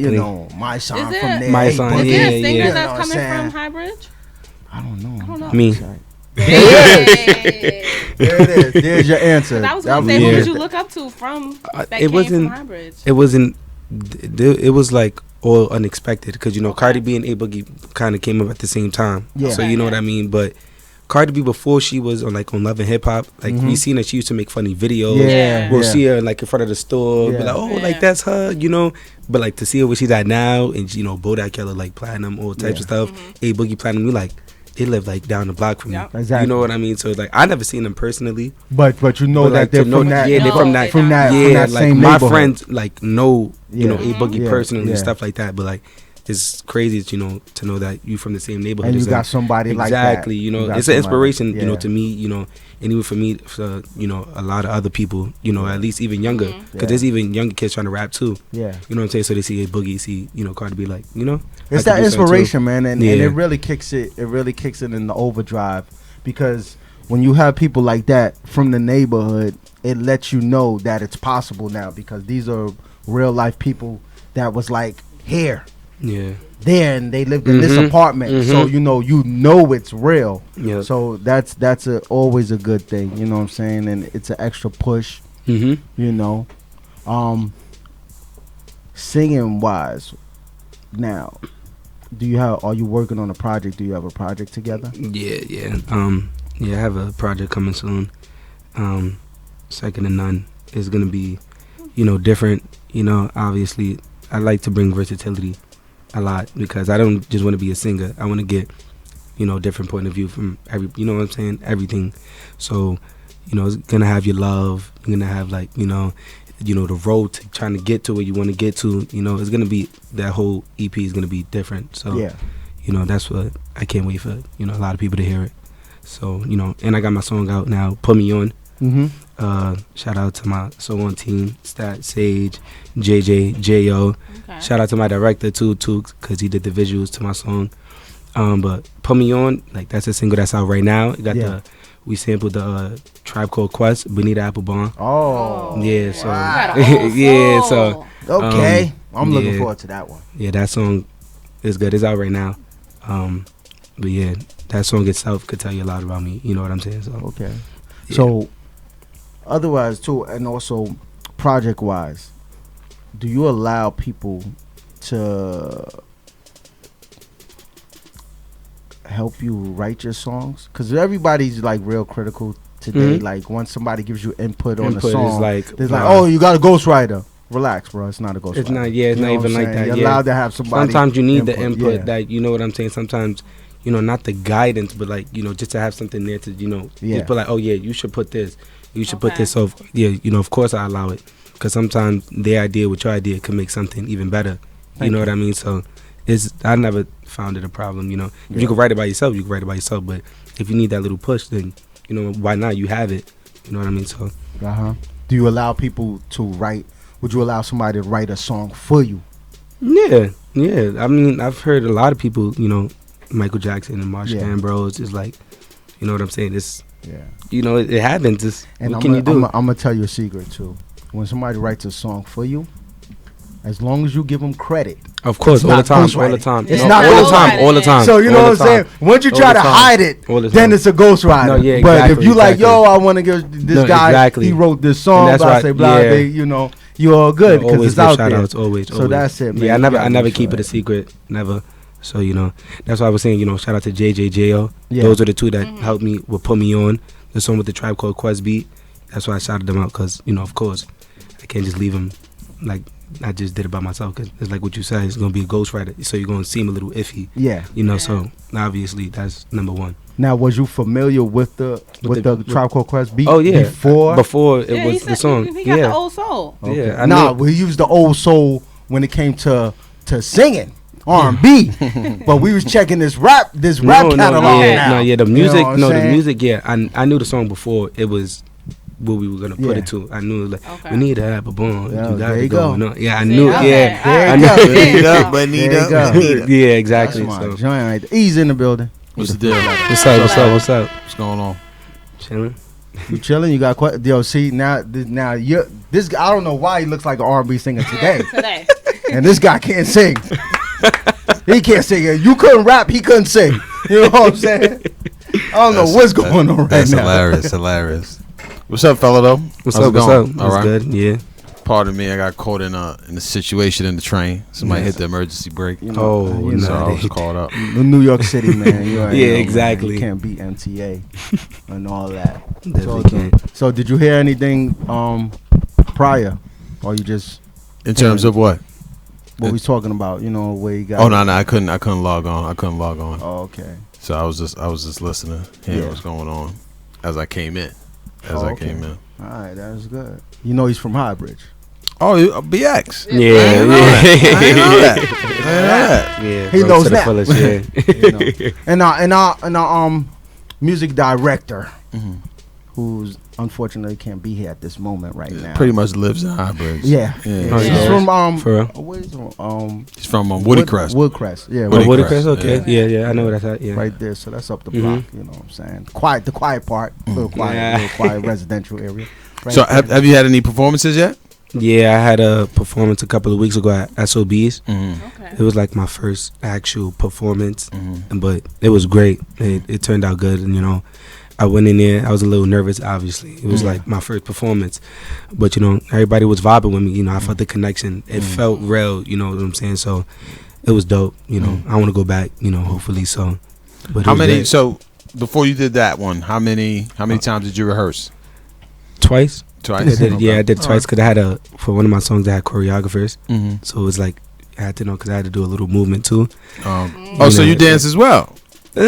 My Son from there, My Son, is there a singer that's coming from Highbridge? I don't know. Me. There it is. There's your answer. I was gonna say, what would you look up to from that came from Highbridge? It was like all unexpected because Cardi B and A Boogie kind of came up at the same time, so you know what I mean. But Cardi B, before she was on Love and Hip Hop, like we seen that she used to make funny videos. We'll see her like in front of the store, be like, like that's her, But like to see her where she's at now, and Bodak Yellow like platinum, all types of stuff. A Boogie platinum, we like they live like down the block from me. Exactly. You know what I mean? So it's like I never seen them personally, but they're from that. Yeah, they're from that. From that like same my neighborhood. friends like know A Boogie personally and stuff like that. But like it's crazy, to know that you from the same neighborhood. And you got somebody like that. Exactly, it's an inspiration, to me, and even for me, for a lot of other people, at least even younger, because there's even younger kids trying to rap too. Yeah, you know what I'm saying? So they see A Boogie, see Cardi B, like it's that inspiration, man, and it really kicks it. It really kicks it in the overdrive, because when you have people like that from the neighborhood, it lets you know that it's possible now, because these are real life people that was like here. There, and they lived in this apartment, so you know it's real. So that's always a good thing, you know what I'm saying, and it's an extra push. Singing wise, now, are you working on a project? Do you have a project together? I have a project coming soon. Second to None is gonna be, different. Obviously, I like to bring versatility a lot, because I don't just want to be a singer. I want to get, different point of view from everything. So, it's gonna have your love. You're gonna have the road to trying to get to where you want to get to. It's gonna be, that whole EP is gonna be different. So, that's what I can't wait for. A lot of people to hear it. So, and I got my song out now, Put Me On. Shout out to my song team, Stat, Sage, JJ, Jo. Shout out to my director too, because he did the visuals to my song. But Put Me On, like that's a single that's out right now. We sampled the Tribe Called Quest, Benita Applebum. So wow. So okay, I'm looking forward to that one. Yeah, that song is good. It's out right now. But yeah, that song itself could tell you a lot about me. You know what I'm saying? So okay. Yeah. So otherwise too, and also project wise, do you allow people to help you write your songs? Because everybody's like real critical today. Like once somebody gives you input on the song, it's like, oh, you got a ghostwriter. Relax, bro. It's not a ghostwriter. It's not. Yeah, it's not even like that. You're allowed to have somebody. Sometimes you need the input. That you know what I'm saying. Sometimes, not the guidance, but like just to have something there to just be like, oh yeah, you should put this. You should put this. So yeah, of course I allow it, because sometimes their idea with your idea can make something even better. You know what I mean? So I never found it a problem. If you can write it by yourself, you can write it by yourself. But if you need that little push, then why not? You have it. You know what I mean? So do you allow people to write? Would you allow somebody to write a song for you? Yeah. I mean, I've heard a lot of people, Michael Jackson and Marshall Ambrose is like, you know what I'm saying? It's, it happens. It's, and what can you do? I'm going to tell you a secret, too. When somebody writes a song for you, as long as you give them credit. Of course, all the time. It's not all the time. So, you know what I'm saying? Once you try to hide it, then it's a ghostwriter. No, yeah, but if you like, yo, I want to give this guy, he wrote this song, blah, say, blah, you're all good because it's out there. Always. So that's it, man. Yeah, I never keep it a secret. Never. So, that's why I was saying, shout out to JJJO. Yeah. Those are the two that helped me, put me on. The song with the Tribe Called Quest beat. That's why I shouted them out, because, of course, I can't just leave them like I just did it by myself, because it's like what you said, it's going to be a ghostwriter, so you're going to seem a little iffy. Yeah. So obviously that's number one. Now, was you familiar with the Tribe Called Quest beat? Oh, yeah. Before it was the song. He got the old soul. Okay. Yeah. We used the old soul when it came to singing. R&B, but we was checking this rap catalog now. The music, the music. Yeah, I knew the song before it was what we were gonna put it to. I knew we need to have a bomb. There you go. Yeah, I knew. There you go. Bonita. Yeah, exactly. That's my joint. He's in the building. What's the deal? What's up? What's going on? Chilling. You chilling? You got quite. Yo, see now you this guy. I don't know why he looks like an R&B singer today. And this guy can't sing. He can't sing. You couldn't rap. He couldn't sing. You know what I'm saying? I don't know what's going on right now. That's hilarious. What's up, fella? Though. What's up? All right. Good. Yeah. Pardon me. I got caught in a situation in the train. Somebody hit the emergency brake. So I was caught up. New York City, man. You exactly. Man. You can't beat MTA and all that. So did you hear anything prior, or you just in terms of what? What we talking about? Where you got? Oh no, I couldn't log on. Oh, okay. So I was just listening, hearing what's going on as I came in. I came in. All right, that's good. He's from Highbridge. Oh, BX. Yeah. I didn't know that. Yeah. He knows that. And our music director, who's unfortunately can't be here at this moment right now. Pretty much lives in Highbridge. Yeah. He's from for real? He's from Woodcrest. Woodcrest. Yeah. Woodcrest. Okay. Yeah. I know where that's at. Yeah. Right there. So that's up the block. You know what I'm saying? The quiet part. Little quiet residential area. Right so have you had any performances yet? Yeah, I had a performance a couple of weeks ago at SOB's. Okay. It was like my first actual performance, but it was great. It turned out good, and I went in there. I was a little nervous, obviously. It was like my first performance, but everybody was vibing with me. I felt the connection. It felt real. You know what I'm saying? So it was dope. I want to go back. Hopefully. So, but how many? Great. So before you did that one, how many times did you rehearse? Twice. I did twice because I had for one of my songs I had choreographers, so it was like I had to because I had to do a little movement too. So you dance as well? I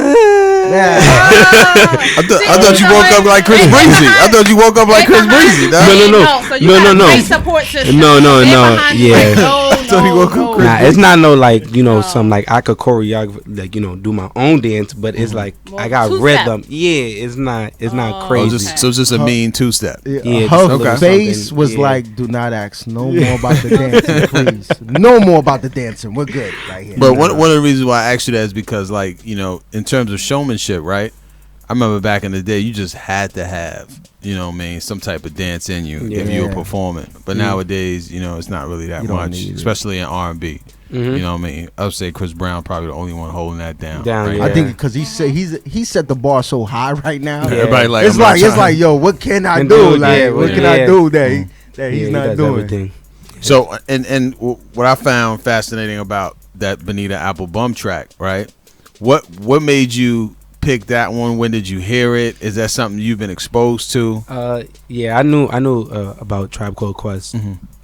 thought you woke up like Chris Breezy. No. Great support system. No. Yeah. No. It's not some like I could choreograph do my own dance, but it's like I got rhythm. Yeah, it's not crazy. So it's just a mean two-step. Yeah. Her face was like, do not ask no more about the dancing, please. No more about the dancing. We're good right here. But one of the reasons why I asked you that is because in terms of showmanship, right? I remember back in the day, you just had to have, some type of dance in you if you were performing. But nowadays, it's not really that much, especially in R&B. You know what I mean? I would say Chris Brown probably the only one holding that down. Right? I think because he set the bar so high right now. Yeah. Everybody it's like, yo, what can I do? What can I do that he's not doing? Everything. So, and what I found fascinating about that Bonita Apple Bum track, right, What made you pick that one? When did you hear it? Is that something you've been exposed to? Yeah, I knew about Tribe Called Quest.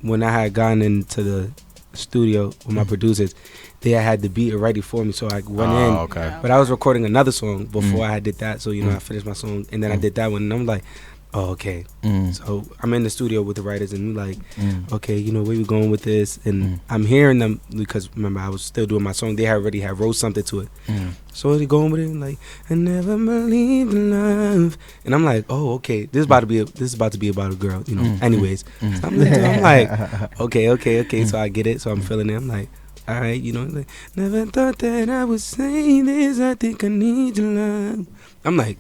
When I had gotten into the studio with my producers, they had the beat ready for me, so I went in. Okay. But I was recording another song before I did that, so I finished my song, and then I did that one, and I'm like, oh, okay. So I'm in the studio with the writers, and we're like, okay, where we going with this? And I'm hearing them because remember I was still doing my song. They already had wrote something to it, so they going with it like, I never believed in love, and I'm like, oh, okay, this is about to be about a girl, Anyways, so I'm like, okay. So I get it. So I'm feeling it. I'm like, all right, like, never thought that I would say this. I think I need your love. I'm like,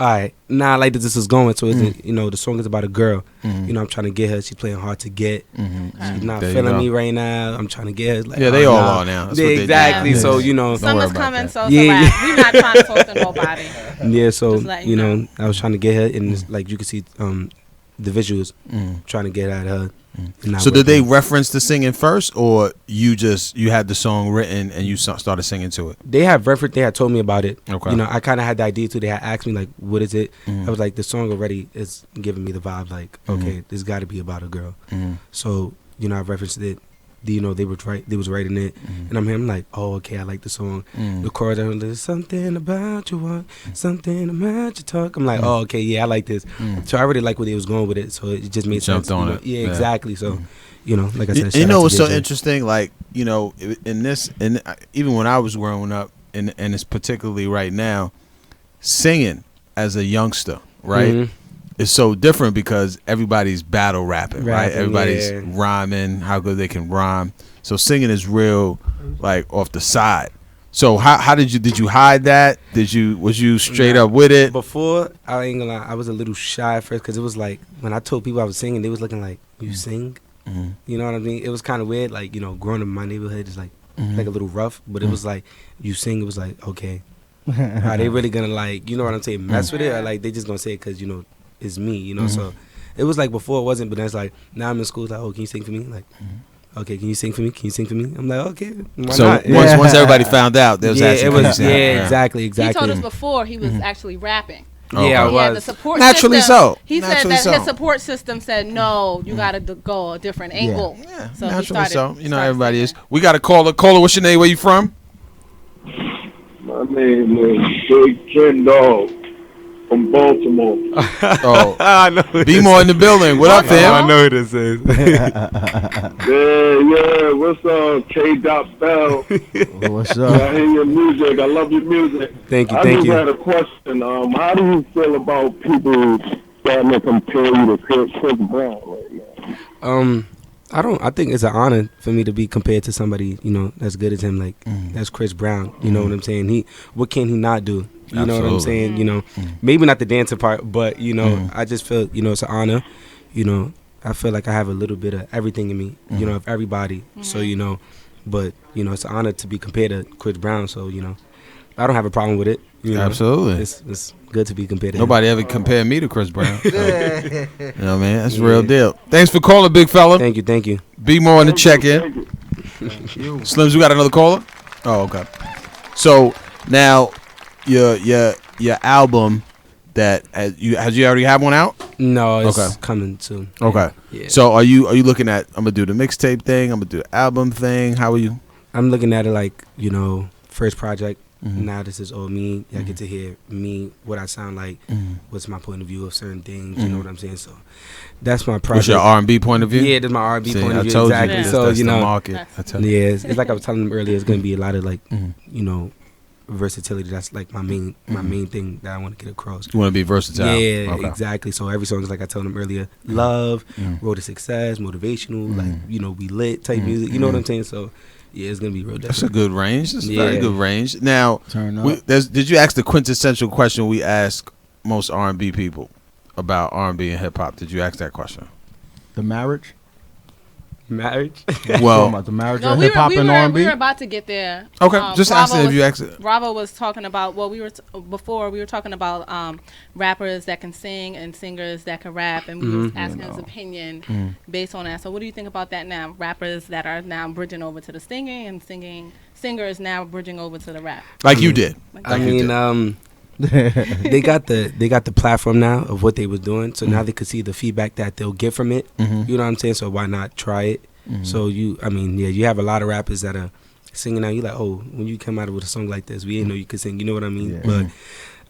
all right, I like that this is going. So it's the song is about a girl. I'm trying to get her. She's playing hard to get. She's not feeling me right now. I'm trying to get her. Like, they all are now. That's what exactly. They so summer's coming. So we're not trying to talk to nobody. Yeah. So I was trying to get her, and like you can see the visuals, trying to get at her. So did they reference the singing first, or you had the song written and you started singing to it? They had reference. They had told me about it. Okay. I kind of had the idea too. They had asked me like, "What is it?" I was like, "The song already is giving me the vibe. Like, okay, this got to be about a girl." So I referenced it. They was writing it, and I'm like, oh, okay, I like the song. The chorus, there's something about your walk, something about your talk. I'm like, oh, okay, yeah, I like this. So I already like where they was going with it. So it just made sense. Jumped on it. Yeah, exactly. So, like I said, what's so interesting? Like, in this, and even when I was growing up, and it's particularly right now, singing as a youngster, right? It's so different because everybody's battle rapping, right? Everybody's rhyming, how good they can rhyme. So singing is real, like off the side. So how did you hide that? Was you straight up with it? Before, I ain't gonna lie, I was a little shy at first because it was like when I told people I was singing, they was looking like, you sing? You know what I mean? It was kind of weird, like growing up in my neighborhood is like a little rough, but it was like you sing. It was like, okay, are they really gonna like what I'm saying, mess with it, or like they just gonna say it because it's me, so it was like before it wasn't, but then it's like now I'm in school, it's like, oh, can you sing for me? Like, okay, can you sing for me? I'm like, okay, why not? Once everybody found out, there was exactly. He told us before he was actually rapping. Okay. Yeah, I was. The support naturally system, so. He naturally said that so. his support system said no, you gotta go a different angle. Yeah, so naturally so. Everybody singing. is. We got a caller. Caller, what's your name? Where you from? My name is Big Ken Dog from Baltimore. I know. Be more in the building. What up, fam? I know who this is. Yeah. What's up, K. Belle? What's up? I hear your music. I love your music. Thank you. I just had a question. How do you feel about people starting to compare you to Chris Brown right now? I think it's an honor for me to be compared to somebody, that's good as him. Like that's Chris Brown. You know what I'm saying? What can he not do? You know what I'm saying? Maybe not the dancing part, but I just feel it's an honor. I feel like I have a little bit of everything in me. Of everybody. So but it's an honor to be compared to Chris Brown. So I don't have a problem with it. Absolutely, it's good to be compared to Nobody him. ever compared me to Chris Brown. So, man, that's a real deal. Thanks for calling, big fella. Thank you. Be more on the check-in. Slims, we got another caller. Oh, okay. So now your album that has you already have one out? No, it's coming soon. Okay. Yeah. So are you looking at? I'm gonna do the mixtape thing. I'm gonna do the album thing. How are you? I'm looking at it like first project. Now this is all me. I get to hear me, what I sound like, what's my point of view of certain things. You know what I'm saying? So that's my project. What's your R&B point of view? Yeah, that's my R&B point of view. I told exactly. you. So that's the market. Yeah, it's like I was telling them earlier. It's gonna be a lot of like versatility. That's like my main thing that I want to get across. You want to be versatile. Yeah, exactly. So every song is like I told them earlier, love, road to success, motivational, like we lit type music. You know what I'm saying? So. Yeah, it's gonna be real different. That's a good range. That's a very good range. Now, Turn up. Did you ask the quintessential question we ask most R&B people about R&B and hip hop? Did you ask that question? The marriage? Well, about the marriage of hip hop and R&B? We were about to get there. Okay, just asking if you asked it. Bravo was talking about we were talking about rappers that can sing and singers that can rap, and we was asking his opinion based on that. So what do you think about that now? Rappers that are now bridging over to the singing and singers now bridging over to the rap. Like you did. I mean, they got the platform now of what they was doing, so now they could see the feedback that they'll get from it. You know what I'm saying? So why not try it? So you have a lot of rappers that are singing now. You like, oh, when you come out with a song like this, we didn't know you could sing. You know what I mean? But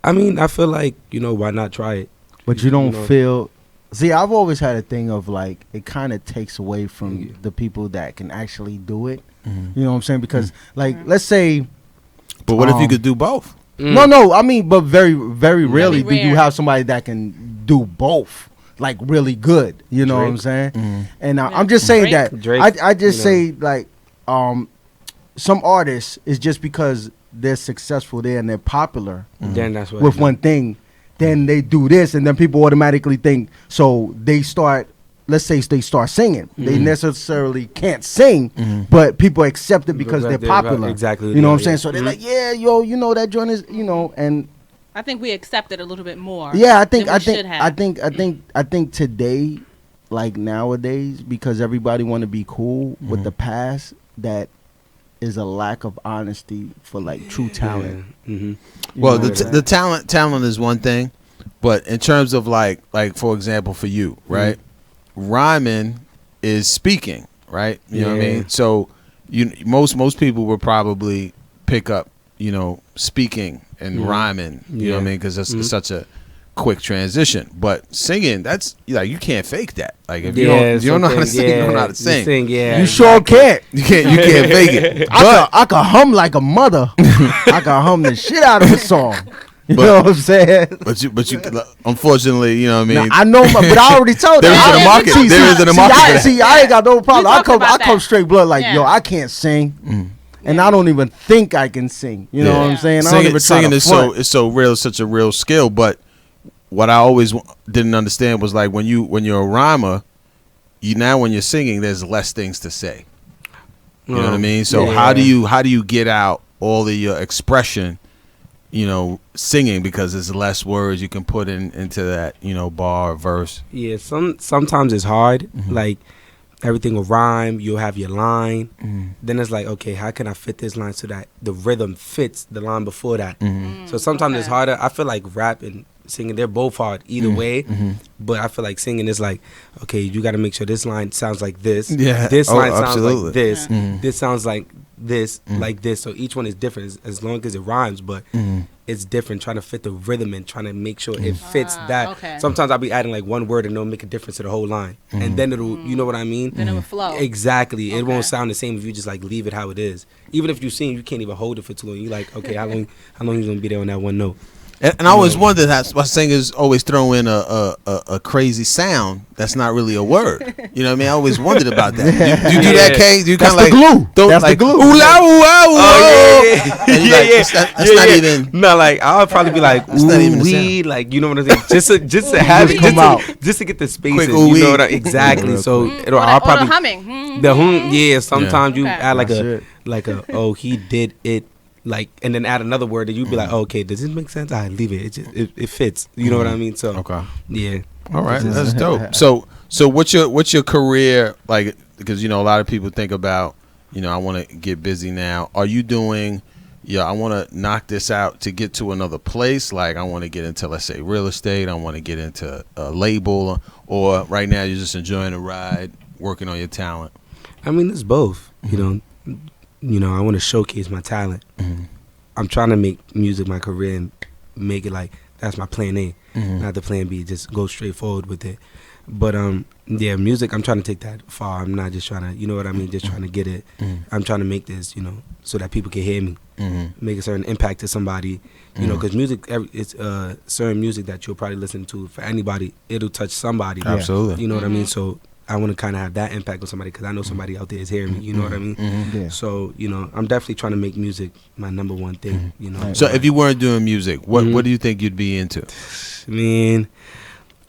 I mean, I feel like, why not try it? But you don't feel. See, I've always had a thing of like, it kind of takes away from the people that can actually do it. You know what I'm saying? Because like, let's say. But what if you could do both? No, I mean, but very, very rarely do you have somebody that can do both, like really good. You know what I'm saying? And I'm just saying that I just say like, some artists is just because they're successful there and they're popular. Then that's what with one thing, then they do this, and then people automatically think. So they start. Let's say they start singing. They necessarily can't sing, but people accept it because they're popular. Exactly. You know what I'm saying? So they're like, yeah, yo, that joint is, and I think we accept it a little bit more. Yeah, I think today, like nowadays, because everybody want to be cool with the past, that is a lack of honesty for like true talent. Well, the talent is one thing, but in terms of like for example, for you, right? Rhyming is speaking, right? You know what I mean? So most people would probably pick up, speaking and rhyming, you know what I mean? Because it's such a quick transition. But singing, that's like, you can't fake that. Like if you don't know how to sing, you don't know how to sing. You sure can't. You can't fake it. But I can hum like a mother. I can hum the shit out of a song. You know what I'm saying? But you, unfortunately, you know what I mean. Now, I know, but I already told you. There isn't a market. There isn't a market. See, I ain't got no problem. I come straight blood. Like, yo, I can't sing, and I don't even think I can sing. You know what I'm saying? Singing is so real, such a real skill. But what I always didn't understand was like when you're a rhymer, when you're singing, there's less things to say. You know what I mean? So how do you get out all of your expression? Singing, because there's less words you can put into that, bar or verse. Yeah, sometimes it's hard. Like everything will rhyme, you'll have your line. Then it's like, okay, how can I fit this line so that the rhythm fits the line before that? So sometimes it's harder. I feel like rap and singing, they're both hard either way. But I feel like singing is like, okay, you got to make sure this line sounds like this. Yeah. This line sounds absolutely. like this. This sounds like this, like this. So each one is different as long as it rhymes, but it's different, trying to fit the rhythm and trying to make sure it fits that. Okay. Sometimes I'll be adding like one word and it'll make a difference to the whole line. And then it'll, you know what I mean? Then it will flow. Exactly. It won't sound the same if you just like leave it how it is. Even if you sing, you can't even hold it for too long. You like, okay, how long you gonna be there on that one note? And I always wondered how singers always throw in a crazy sound that's not really a word. You know what I mean? I always wondered about that. Do you do that, Kay? Do you kind of like glue? That's like the glue. Ooh la ooh ah ooh. Oh, yeah. That's not even. No, like I'll probably be like That's not even ooh a wee, like you know what I'm saying? Just to have it come out, just to get the space. Quick in, ooh you know wee. what exactly. So I'll Or probably the humming. the hum. Yeah, sometimes you add like That's a oh he did it. Like, and then add another word that you'd be like, oh, okay, does this make sense? I leave it. It fits. You know what I mean? So yeah. All right, that's dope. So what's your career like? Because a lot of people think about I want to get busy now. Are you doing? I want to knock this out to get to another place. Like I want to get into, let's say, real estate. I want to get into a label, or right now you're just enjoying the ride, working on your talent. I mean, it's both. I want to showcase my talent. I'm trying to make music my career and make it like that's my plan A, not the plan B. Just go straight forward with it. But music, I'm trying to take that far. I'm not just trying to, you know what I mean, just trying to get it. I'm trying to make this, so that people can hear me, make a certain impact to somebody, because music, it's certain music that you'll probably listen to for anybody. It'll touch somebody. Absolutely. You know what I mean? So I want to kind of have that impact on somebody because I know somebody out there is hearing me. You know what I mean? So I'm definitely trying to make music my number one thing. So if you weren't doing music, what do you think you'd be into? I mean,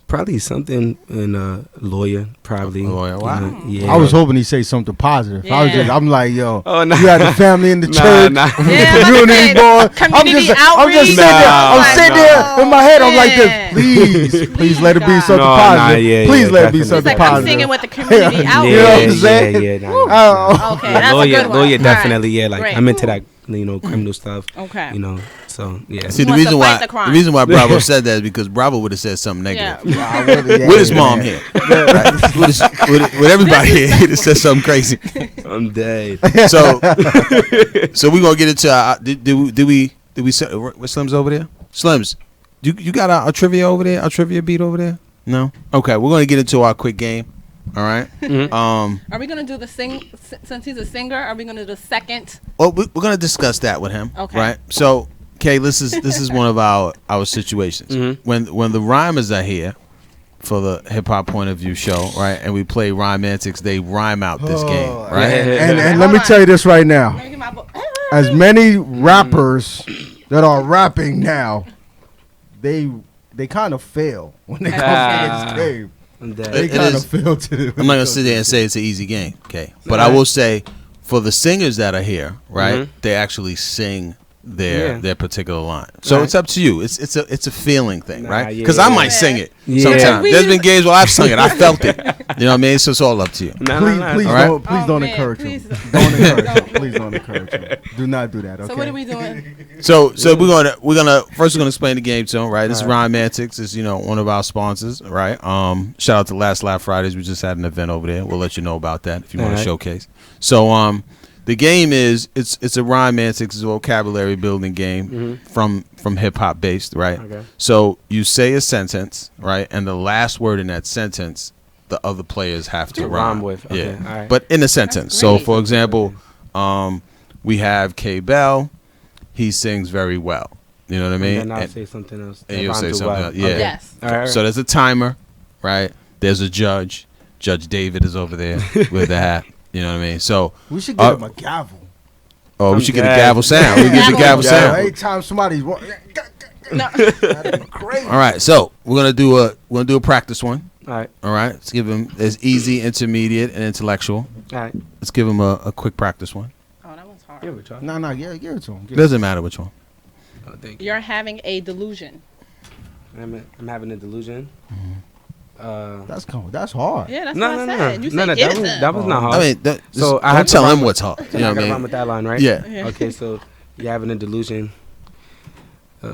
Probably something in lawyer, probably. Lawyer, wow. Yeah. I was hoping he'd say something positive. Yeah. I'm like, yo, Oh, nah. you had the family in the church, Nah. Yeah, community boy. community I'm just sitting outreach. there. I'm Nah, sitting there in my head. I'm like this. Please let it be something positive. yeah, Please let it be definitely. It's something like I'm positive. singing with the community outreach. You know what I'm saying? Yeah. Oh. Okay, that's a good one. Lawyer, All definitely. right. Yeah, like Great. I'm into that, criminal stuff. Okay. So yeah. See, He wants to fight the crime. reason why Bravo said that is because Bravo would have said something negative. Yeah. With his mom here, right? with everybody here, he'd have said something crazy. I'm dead. So we're gonna get into did we set what Slim's over there? Slims, you got our trivia over there? Our trivia beat over there? No. Okay, we're gonna get into our quick game. All right. Mm-hmm. Are we gonna do the since he's a singer? Are we gonna do the second? Well, we're gonna discuss that with him. Okay. Right. So, Kay, this is one of our situations. Mm-hmm. When the rhymers are here for the hip hop point of view show, right, and we play rhyme antics, they rhyme out this game, right? And let me tell you this right now. Let me get my book. As many rappers that are rapping now, they kind of fail when they come to this game. I'm dead. They It kind is- of fail to the. I'm not gonna sit there and say it's an easy game, okay? But I will say, for the singers that are here, right, they actually sing their particular line. So Right. it's up to you. It's a feeling thing, Nah, right? yeah, Because I might sing it Yeah. sometimes. Yeah. There's been games where I've sung it. I felt it. You know what I mean? So it's all up to you. Nah, Please All right. don't, please Oh, don't man, encourage please him. don't. Don't encourage him. Please don't encourage him. Do not do that. Okay. So what are we doing? So we're gonna first explain the game to him, right? This is Rhyme Antics. Is one of our sponsors, right? Shout out to Last Laugh Fridays. We just had an event over there. We'll let you know about that if you want to Alright. showcase. So the game is it's a rhyme antics, it's a vocabulary building game from hip hop based, right? Okay. So you say a sentence, right, and the last word in that sentence, the other players have to rhyme with. Okay. Yeah, Alright. but in a sentence. So great. for example, we have K Belle. He sings very well. You know what I mean? And then I'll say something else. and you'll say something else. Yeah. Yes. All right. So there's a timer, right? There's a judge. Judge David is over there with the hat. You know what I mean? So We should give him a gavel. we should get a dead. gavel sound. We get the gavel So sound. anytime somebody's No. that'd be great. All right. So we're gonna do a practice one. All right. All right. Let's give him as easy, intermediate, and intellectual. All right. Let's give him a quick practice one. Oh, that one's hard. Give it, y'all. No, give it to him. It doesn't matter which one. Oh, thank you. You're having a delusion. I'm having a delusion. That's hard. Yeah, that's No, what no, I no. said. You No, said no, give that it to was him. that was not hard. I mean, So I don't have to tell rhyme him with- what's hard. You know I what gotta I rhyme mean? with that line, right? Yeah. Yeah. Okay, so you're having a delusion. This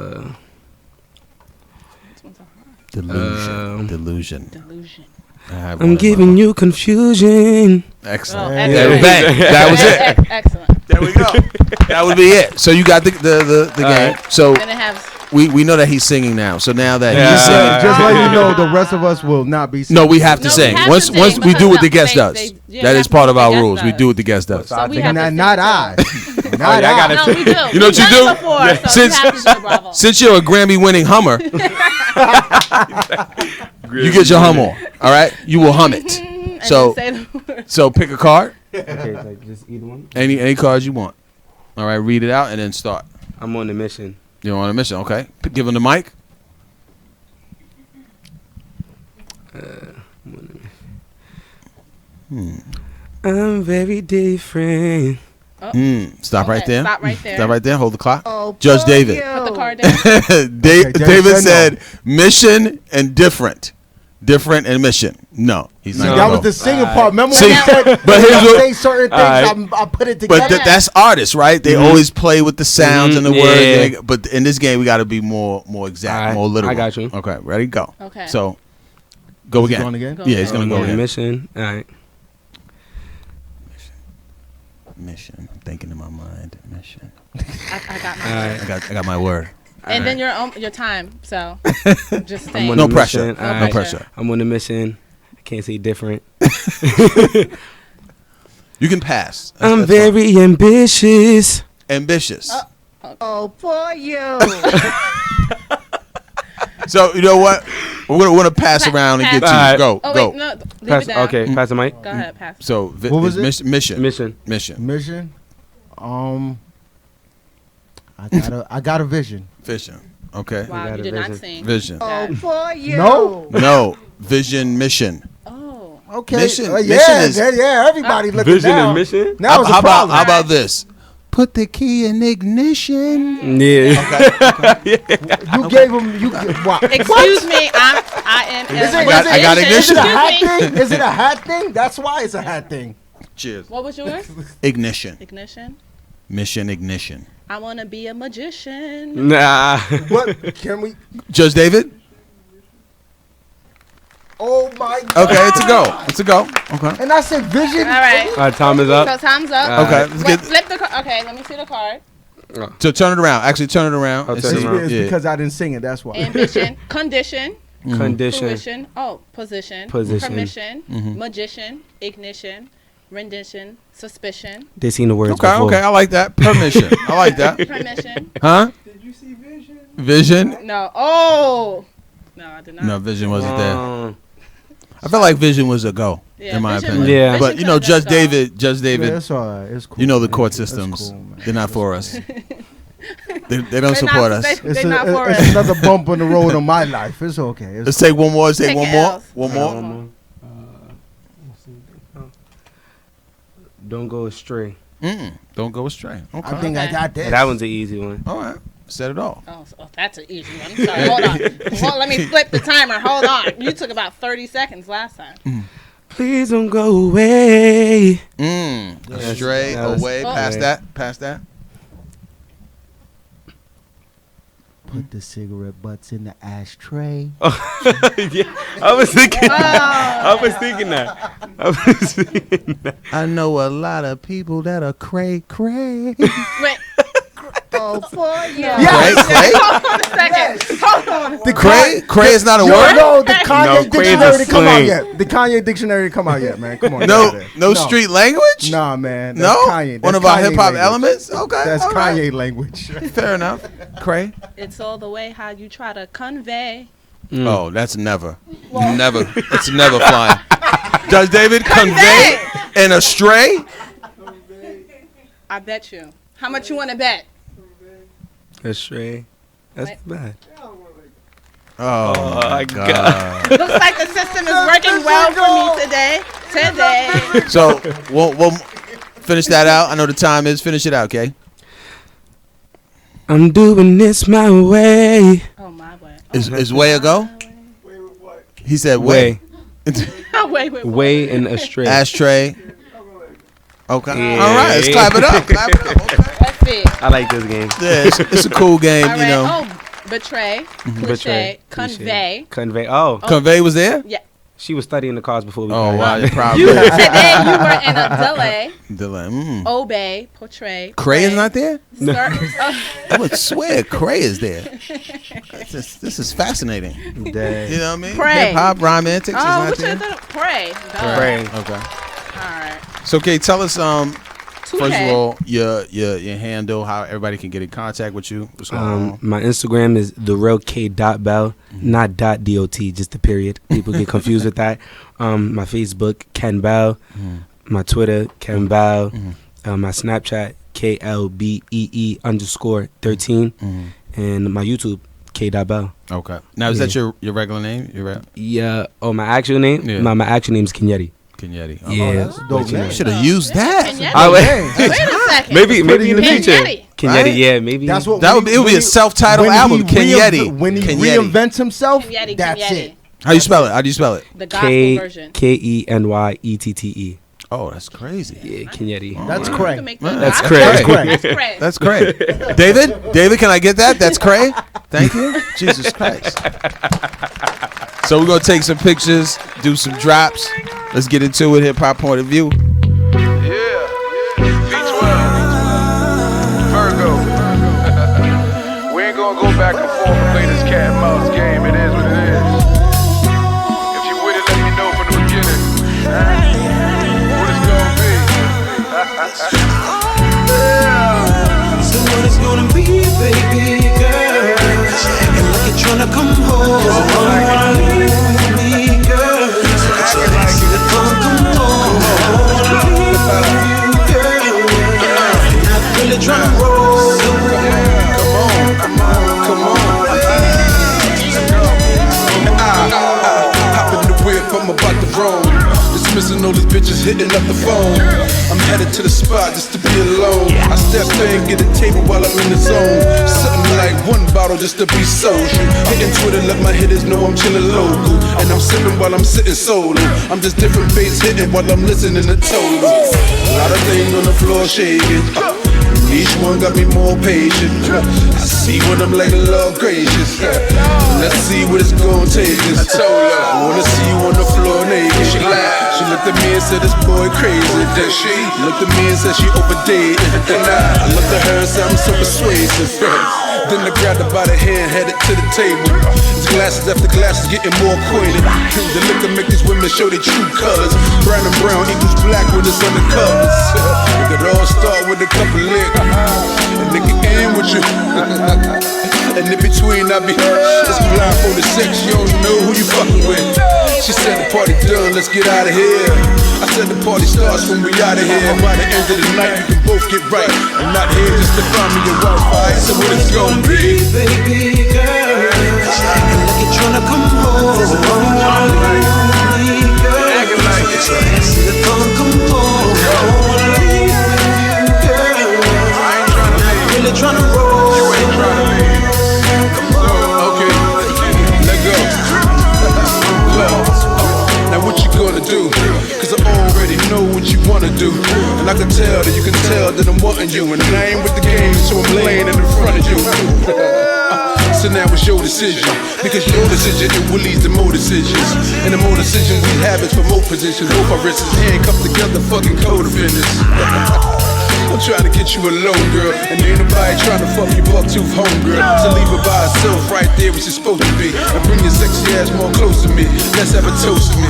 one's a hard. Delusion. Delusion. Delusion. I have I'm one in giving mind. you confusion. Excellent. Oh, Yeah, excellent. bang. That was it. Excellent. There we go. That would be it. So you got the game. So Then it has. we know that he's singing now. So now that Yeah. he's singing, Just let you know, the rest of us will not be. no, we have to No, we sing. have to Once sing we do what the because guest they- does. they- yeah, That we is have part to of do our what the rules. guest We does. do what the guest does. So we have to Not sing I. to- Not yeah, I I. gotta- No, we do. You know what you We've do? done it before, so Since- we have to do Bravo. Since you're a Grammy-winning hummer, you get your hum on. All right, you will hum it. And So then say the word. so pick a card. Okay, like just either one. Any cards you want. All right, read it out and then start. I'm on the mission. You're on a mission, okay? Give him the mic. I'm very different. Stop right Okay, there. stop right there. Stop right there. Hold the clock. Judge David. Put the card down. Judge David said said mission and different. Different and mission. No, he's not. That gonna was go. the singing part. Remember See, when you said, but here's I what- say certain things, I put it together. But that's artists, right? They always play with the sounds and the Yeah. words. But in this game, we got to be more exact, Alright, more literal. I got you. Okay, ready? Go. Okay. So, go Is he again. going again? Yeah, he's gonna I'm go on the again. mission. All right. Mission. I'm thinking in my mind. Mission. I got my All word. right. I got my word. And then your time. So just I'm saying. on No the pressure. mission. No All No right. pressure. I'm on the mission. I can't say different. You can pass. I'm That's very ambitious. fine. ambitious. Oh, for you. So you know what? We're gonna pass around and get to you. Alright. Go. Oh Go. wait, no. Leave Pass, it down. okay, pass the mic. Go ahead, pass. So What was it's it? Mission. Mission. Mission. I got a vision. Vision. Okay. Wow, you did not sing. Vision. Oh, for you. No. Vision, mission. Oh. Okay. Mission. Yeah, Mission is everybody looking Vision now. and mission. Now it's a problem. How about this? Put the key in ignition. Yeah. You gave him. What? Excuse me, I am. I got ignition. Is it a hat thing? Is it a hat thing? That's why it's a hat thing. Cheers. What was yours? Ignition. Ignition. Mission ignition. I want to be a magician. Nah. What can we? Judge David. Oh my God. Okay, it's a go. It's a go. Okay. And I said vision. All right. Time is up. So time's up. Okay. Let's get. Flip the card. Okay, let me see the card. So turn it around. Actually, turn it around. I'll and turn see. it around. It's Yeah. because I didn't sing it. That's why. Ambition. Condition. Condition. Fruition. Oh, position. Position. Permission. Magician. Ignition. Rendition. Suspicion. They seen the words Okay. before. Okay. I like that. Permission. I like that. Permission. Huh? Did you see Vision? Vision? No. Oh. No, I did not. No, Vision wasn't there. I felt like Vision was a go, Yeah, in my Vision opinion. was- Yeah. But you know, Vision Judge could've David, Yeah, it's all right. It's cool. you know the court It's systems. cool, man. They're not for us. They don't They're support not- us. They're not for It's us. another bump on the road of my life. It's okay. Let's take one more. Let's take Take one your more. L's. One more. Don't go astray. Don't go astray. Okay. I think I got this. That one's an easy one. All right. Set it off. Oh, that's an easy one. I'm sorry. Hold on. Let me flip the timer. Hold on. You took about 30 seconds last time. Please don't go away. Astray, That was- away, past that, past that. Put the cigarette butts in the ashtray. Yeah, I was thinking. I was thinking that. I know a lot of people that are cray. Wait. Oh, for you. Cray? Hold on a second. Hold on. The Cray is not a word? No, the Kanye Cray is a dictionary to come out slang. yet. The Kanye dictionary to come out yet, man. Come on. No, get out of no there. street language? Nah, man. That's No? Kanye. One That's of our Kanye hip hop language. elements? Okay. That's all right. Kanye language. Fair enough. Cray. It's all the way how you try to convey. Oh, that's never. Never. It's never flying. Judge David, convey and astray? I bet you. How much you want to bet? Astray. That's Wait. bad. Oh, my God. Looks like the system is working well for me today. So, we'll finish that out. I know the time is. Finish it out, okay? I'm doing this my way. Oh, my way. Is way a go? He said way. Wait. Way and astray. Ashtray. Okay. Yeah. All right. Let's clap it up. Clap it up. Okay. Let's see. I like this game. Yeah, it's a cool game, All you right. know. Oh, betray, cliche, convey. Convey. Oh, Convey was there? Yeah. she was studying the cars before we Oh, got wow. here. You're proud. You today you were in a delay, Delay. obey, portray. Cray is pray, not there? skirt. I would swear Cray is there. This is fascinating. You Dang. know what I mean? Pray. Hip hop, rhyme antics is Oh, not what you there. thought? Pray. Duh. Pray. Okay. All right. So, okay, tell us first of 2K. all your handle, how everybody can get in contact with you. What's going on? My Instagram is therealk.bell, not .dot, just the period. People get confused with that. My Facebook, Ken Belle. My Twitter, Ken Belle. My Snapchat, KLBEE_13. And my YouTube, K.Bell. Okay. Now, is that your regular name? Yeah. Oh, my actual name? Yeah. My actual name is Kenyetti. Kenyetti. Yeah. that's a dope name. Should have used that. Oh, Wait a second. maybe in the future. Kenyetti. Kenyetti, Right? yeah, maybe. That's what That would it would be a self-titled album, Kenyetti. When he Kenyetti. reinvents himself, Kenyetti, that's Kenyetti. it. How you spell it? How do you spell it? The gospel version. KENYETTE. Oh, that's crazy. Yeah, Kenyetti. That's You cray. can make the That's gospel cray. version. That's That's cray. That's great. David, can I get that? That's Cray. Thank you. Jesus Christ. So we're gonna take some pictures, do some drops. Let's get into it. Hip hop point of view. Virgo. We ain't gonna go back and forth and play this cat and mouse game. It is what it is. If you with it, let me know from the beginning. What it's gonna be. So what it's gonna be, baby girl? And like you're tryna come home. So wanna leave with me, girl. So come home. I wanna leave with you, girl. And I feel it tryna roll. So come on. missing all these bitches hitting up the phone. I'm headed to the spot just to be alone. I step in, get a table while I'm in the zone. Something like one bottle just to be social. Hitting Twitter, let my hitters know I'm chillin' local. And I'm sipping while I'm sitting solo. I'm just different bass hitting while I'm listening to total. A lot of things on the floor shaking. Each one got me more patient. I see when I'm like, Lord gracious. Let's see what it's gonna take us. I told her, I wanna see you on the floor naked. She laughed. She looked at me and said, this boy crazy. Then she looked at me and said she overdated. Then I looked at her and said, I'm so persuasive. Then I grabbed her by the hand, headed to the table. It's glasses after glasses, getting more acquainted. The liquor make these women show their true colors. Brown and brown equals black when it's undercovers. It could all start with a couple licks, and they can end with you. And in between, I be just blindfolded sex. You don't know who you fucking with. She said the party done, let's get out of here. I said the party starts when we out of here. By the end of the night, we can both get right. I'm not here just to find me your Wi-Fi. So what it's gonna be, baby girl? Acting like you're tryna come home. Acting like it's a hands to the phone, come home. Really tryna roll. You ain't tryna leave. Come on. Okay, let go. Now what you gonna do? Cause I already know what you wanna do. And I can tell that you can tell that I'm wanting you. And I ain't with the game, so I'm laying in front of you. So now it's your decision. Because your decision, it will lead to more decisions. And the more decisions we have is for more positions. Both our wrists handcuffed together, fucking co-defendants. I'm trying to get you alone, girl. And ain't nobody trying to fuck your buck-tooth home, girl. So leave her by herself right there where she's supposed to be. And bring your sexy ass more close to me. Let's have a toast to me.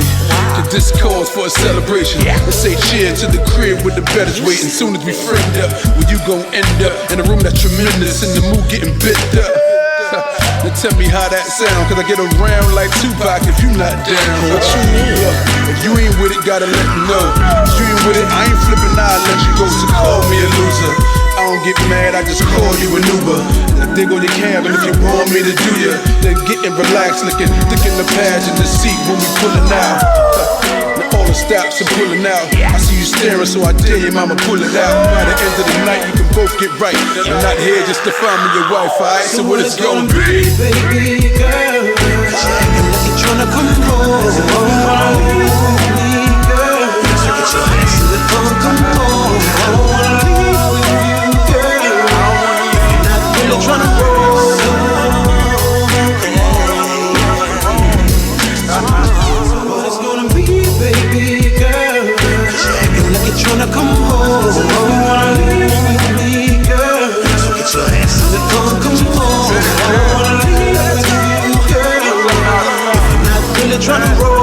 Cause this calls for a celebration. Let's say cheer to the crib with the betters waiting. Soon as we friend up, where you gon' end up in a room that's tremendous. In the mood getting bit up. Now tell me how that sound, cause I get around like Tupac if you not down. What you mean? If you ain't with it, gotta let me know. If you ain't with it, I ain't flipping, I'll let you go. So call me a loser. I don't get mad, I just call you an Uber. I dig on your cab, and if you want me to do ya, then getting relaxed, looking thick in the pads in the seat when we pulling out. Now all the stops are pulling out. I see you staring, so I dare you, mama, pull it out. By the end of the night, we can both get right. I'm not here just to find me your Wi-Fi. So what it's gonna be, baby girl? Acting like you're tryna come home. So get your hands to the phone, come home. I don't wanna leave with you, girl. You're not really tryna roll. Tryna come home, wanna leave with me, girl. So get your hands to the phone, come home. I wanna leave with you, girl. If you're not really tryna roll.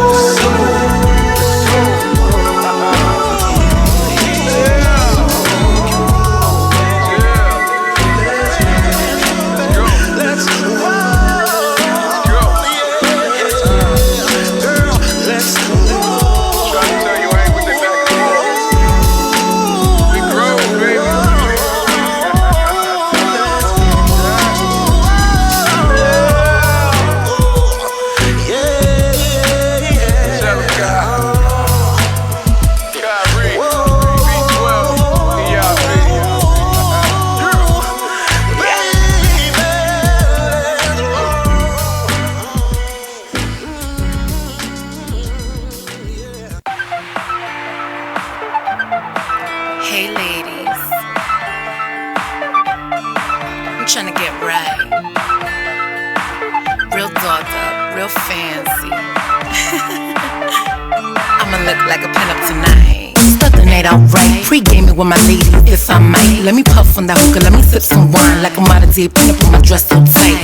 With my ladies, if I might. Let me puff on that hookah, let me sip some wine. Like I'm out of date, pin up on my dress so tight.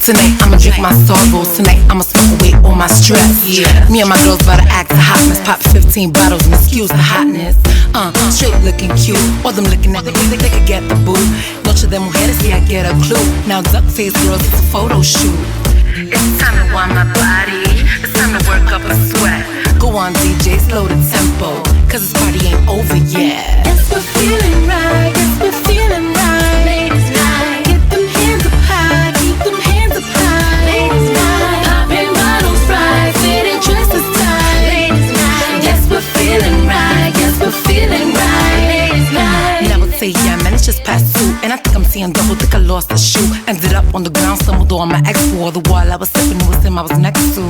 Tonight I'ma drink my sorrows. Tonight I'ma smoke away all my stress. Yeah, me and my girls about to act the hotness. Pop 15 bottles and excuse the hotness. Straight looking cute. All them looking at me, they could get the boo. Noche de mujeres, yeah, I get a clue. Now duck face girls, it's a photo shoot. It's time to warm my body. It's time to work up a sweat. Go on DJ, slow the tempo, cause this party ain't over yet. Yes, we're feeling right. Yes, we're feeling right. Ladies night. Get them hands up high. Keep them hands up high. Ladies night. Popping bottles right. Fitting dresses tight. Ladies night. Yes, we're feeling lost a shoe. Ended up on the ground, stumbled on my ex wall. The wall I was sipping, it was him I was next to.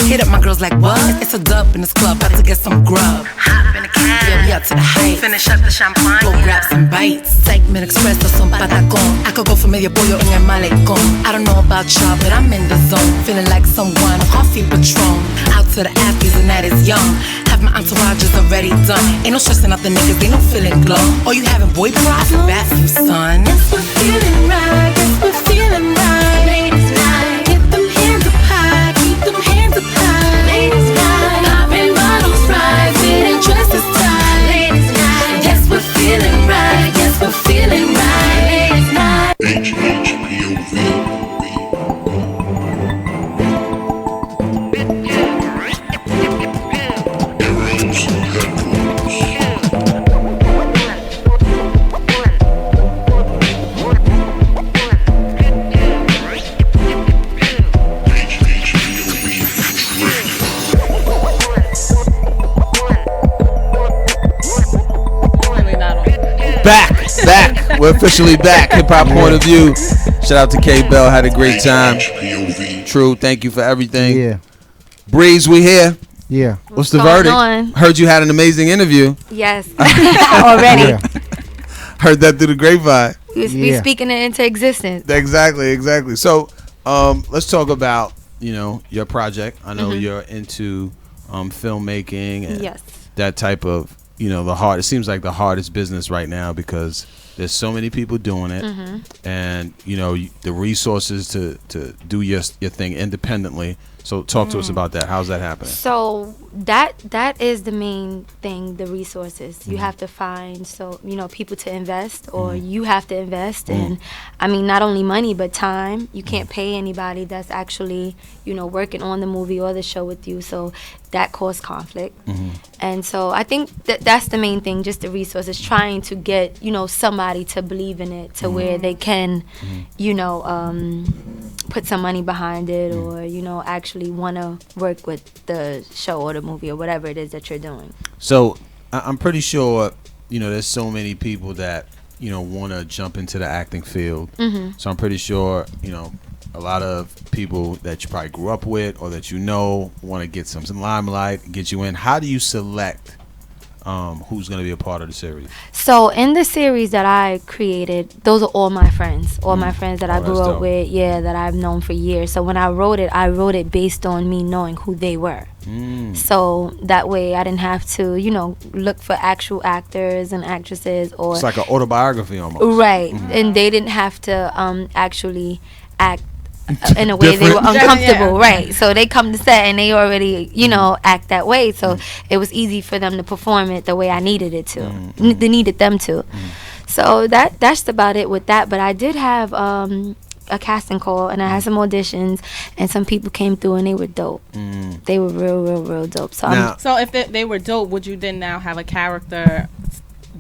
Hit up my girls like, what? It's a dub in this club, about to get some grub. Hop in the cab, yeah, we out to the heights. Finish up the champagne, go grab some bites. Segment Express or some patacón. I could go for medio pollo en el malecón. I don't know about y'all, but I'm in the zone. Feeling like someone, coffee Patron. Out to the athletes and that is young. Have my entourage is already done. Ain't no stressing out the niggas, they no feeling glow. Oh, you having boy problems? I feel bad for you, son. Yes, we're feeling right. Yes, we're feeling right. Ladies night. Get them hands up high. Keep them hands up high. Ladies night. Popping bottles right. Fitting dresses tight. Ladies night. Yes, we're feeling right. Yes, we're feeling right. Ladies night. HHPOV. Back. We're officially back. Hip Hop Point of View. Shout out to K Belle. Had a great time. True. Thank you for everything. Yeah. Breeze, we here. Yeah. What's the going verdict? on? Heard you had an amazing interview. Yes. Already. Yeah. Heard that through the grapevine. We speaking it into existence. Exactly. So, let's talk about, your project. I know you're into filmmaking and Yes. that type of, it seems like the hardest business right now because there's so many people doing it and, the resources to do your thing independently. So talk to us about that. How's that happening? So that is the main thing, the resources. You have to find people to invest, or you have to invest in, I mean, not only money but time. You can't pay anybody that's actually, working on the movie or the show with you. So that caused conflict. And so I think that's the main thing, just the resources, trying to get, somebody to believe in it to where they can, put some money behind it or, actually want to work with the show or the movie or whatever it is that you're doing. So I'm pretty sure, there's so many people that, want to jump into the acting field. So I'm pretty sure, a lot of people that you probably grew up with or that want to get some limelight, get you in. How do you select who's going to be a part of the series? So in the series that I created, those are all my friends. All my friends that I grew up with, that I've known for years. So when I wrote it based on me knowing who they were. So that way I didn't have to, look for actual actors and actresses. Or it's like an autobiography almost. Right. And they didn't have to actually act in a way they were uncomfortable, right? So they come to set and they already, act that way. So it was easy for them to perform it the way I needed it to, needed them to. So that's about it with that. But I did have a casting call and I had some auditions and some people came through and they were dope. They were real dope. So so if they were dope, would you then now have a character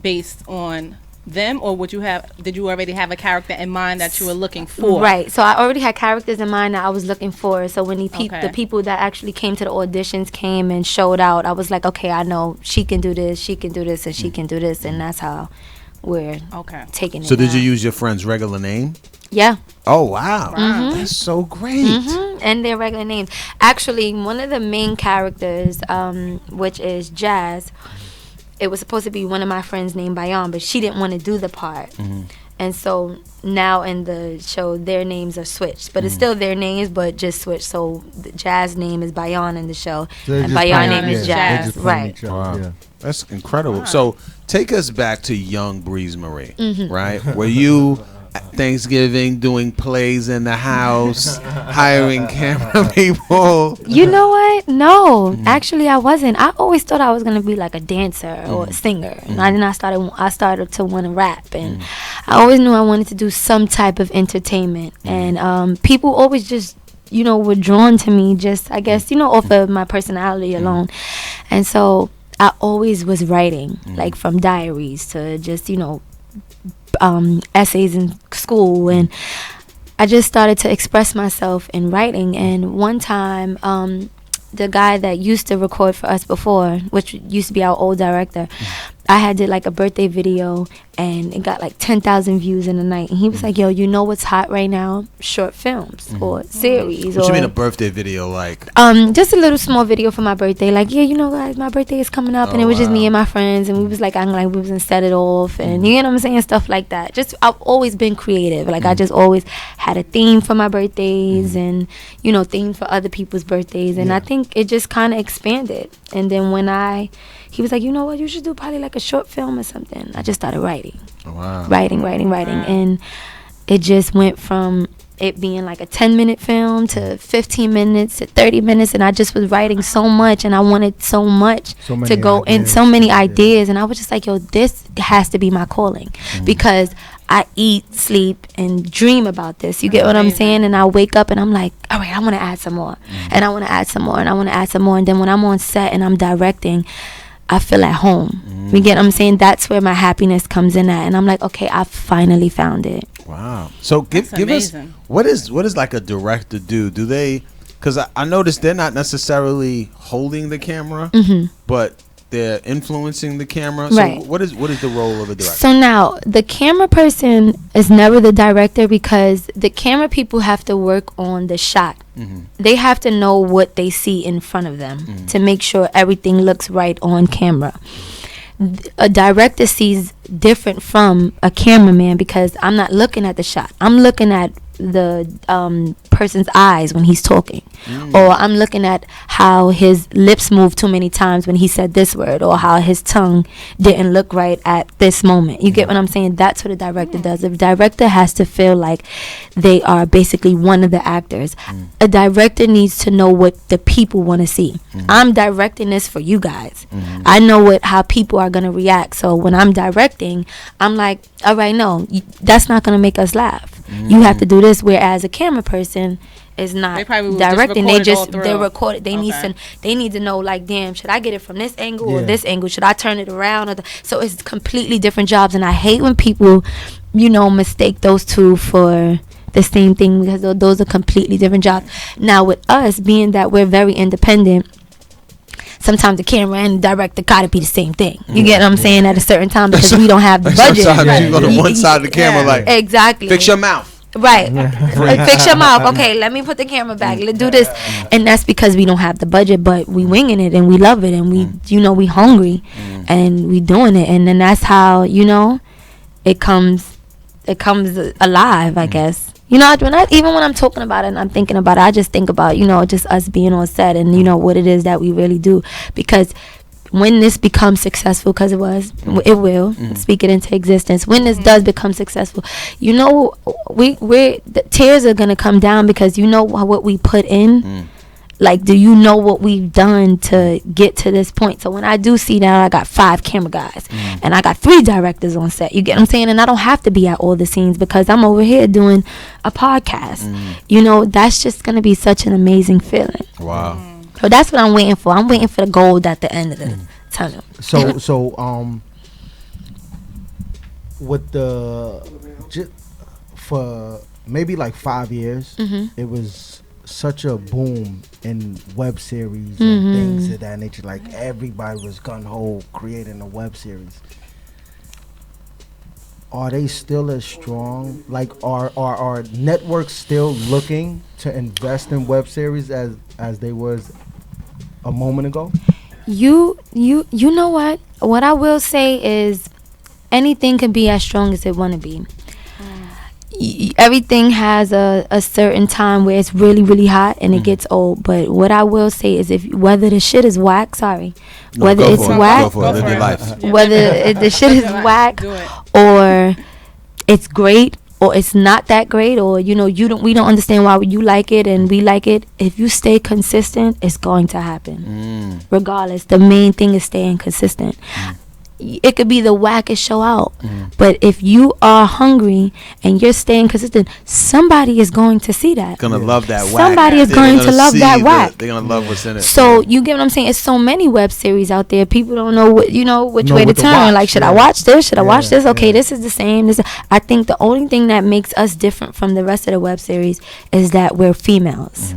based on them, or did you already have a character in mind that you were looking for? Right. So I already had characters in mind that I was looking for. So when the people that actually came to the auditions came and showed out, I was like, okay, I know she can do this, and she can do this, and that's how we're taking it. So did you use your friend's regular name? Yeah. Oh wow, that's so great. And their regular names. Actually, one of the main characters, which is Jazz, it was supposed to be one of my friends named Bayan, but she didn't want to do the part. And so now in the show, their names are switched. But it's still their names, but just switched. So the Jazz name is Bayan in the show, and Bayan name is Jazz. Right. Wow. Yeah. That's incredible. Wow. So take us back to young Breezmariie, right? Were you at Thanksgiving doing plays in the house, hiring camera people? You know what? No, actually I wasn't. I always thought I was gonna be like a dancer or a singer, and then I started to want to rap, and I always knew I wanted to do some type of entertainment, and people always just were drawn to me, just I guess off of my personality alone, and so I always was writing, like from diaries to just essays in school, and I just started to express myself in writing. And one time the guy that used to record for us before, which used to be our old director, I had did like a birthday video and it got like 10,000 views in a night. And he was like, yo, you know what's hot right now? Short films or series. What you mean a birthday video like? Just a little small video for my birthday. Like, yeah, you know, guys, my birthday is coming up. And it was just me and my friends. And we was like, acting like we was gonna set it off. And you know what I'm saying? Stuff like that. Just, I've always been creative. Like, I just always had a theme for my birthdays and, you know, theme for other people's birthdays. And I think it just kind of expanded. And then when he was like, you know what, you should do probably like a short film or something. I just started writing. Wow. Writing. And it just went from it being like a 10-minute film to 15 minutes to 30 minutes. And I just was writing so much and I wanted so much to go in, so many ideas. And I was just like, yo, this has to be my calling because I eat, sleep, and dream about this. You get what I'm saying? And I wake up and I'm like, all right, I want to add some more. And I want to add some more. And I want to add some more. And then when I'm on set and I'm directing, I feel at home. You get what I'm saying? That's where my happiness comes in at. And I'm like, okay, I finally found it. Wow. So give us, what is like a director do? Do they, because I noticed they're not necessarily holding the camera, but they're influencing the camera. So Right. what is the role of a director? So now the camera person is never the director because the camera people have to work on the shot. They have to know what they see in front of them to make sure everything looks right on camera. A director sees different from a cameraman because I'm not looking at the shot. I'm looking at the person's eyes when he's talking, or I'm looking at how his lips moved too many times when he said this word, or how his tongue didn't look right at this moment. You get what I'm saying? That's what a director does. The director has to feel like they are basically one of the actors. A director needs to know what the people want to see. I'm directing this for you guys. I know how people are going to react. So when I'm directing, I'm like, all right, no, that's not going to make us laugh. You have to do this. Whereas a camera person is not directing. They record it. They need to know, like, damn, should I get it from this angle or this angle? Should I turn it around? So it's completely different jobs. And I hate when people, mistake those two for the same thing because those are completely different jobs. Now with us, being that we're very independent, sometimes the camera and the director gotta be the same thing. You get what I'm saying? At a certain time because we don't have the budget. Sometimes you go to one side of the camera like, exactly. Fix your mouth. Right. Fix your mouth. Okay, let me put the camera back. Let's do this. And that's because we don't have the budget, but we winging it and we love it and we, we hungry and we doing it. And then that's how, it comes alive, I guess. Even when I'm talking about it and I'm thinking about it, I just think about, just us being on set and, what it is that we really do. Because when this becomes successful, because it will, speak it into existence. When this does become successful, the tears are going to come down because what we put in. Like, do you know what we've done to get to this point? So when I do see now, I got 5 camera guys and I got 3 directors on set. You get what I'm saying? And I don't have to be at all the scenes because I'm over here doing a podcast. That's just going to be such an amazing feeling. Wow. So that's what I'm waiting for. I'm waiting for the gold at the end of the tunnel. So with for maybe like 5 years, it was such a boom in web series and things of that nature. Like everybody was gung-ho creating a web series. Are they still as strong? Like are networks still looking to invest in web series as they was a moment ago? You know what? What I will say is anything can be as strong as it want to be. Everything has a certain time where it's really, really hot and it gets old. But what I will say is whether the shit is whack, whether it's whack, whether the shit is whack or it's great or it's not that great, or we don't understand why you like it and we like it. If you stay consistent, it's going to happen. Regardless, the main thing is staying consistent. It could be the wackest show out, but if you are hungry and you're staying consistent, somebody is going to see that. Gonna love that whack. Somebody is going to love that whack. They're gonna love what's in it. So you get what I'm saying? It's so many web series out there. People don't know which way to turn. Like, should I watch this? Should I watch this? Okay, this is the same. I think the only thing that makes us different from the rest of the web series is that we're females.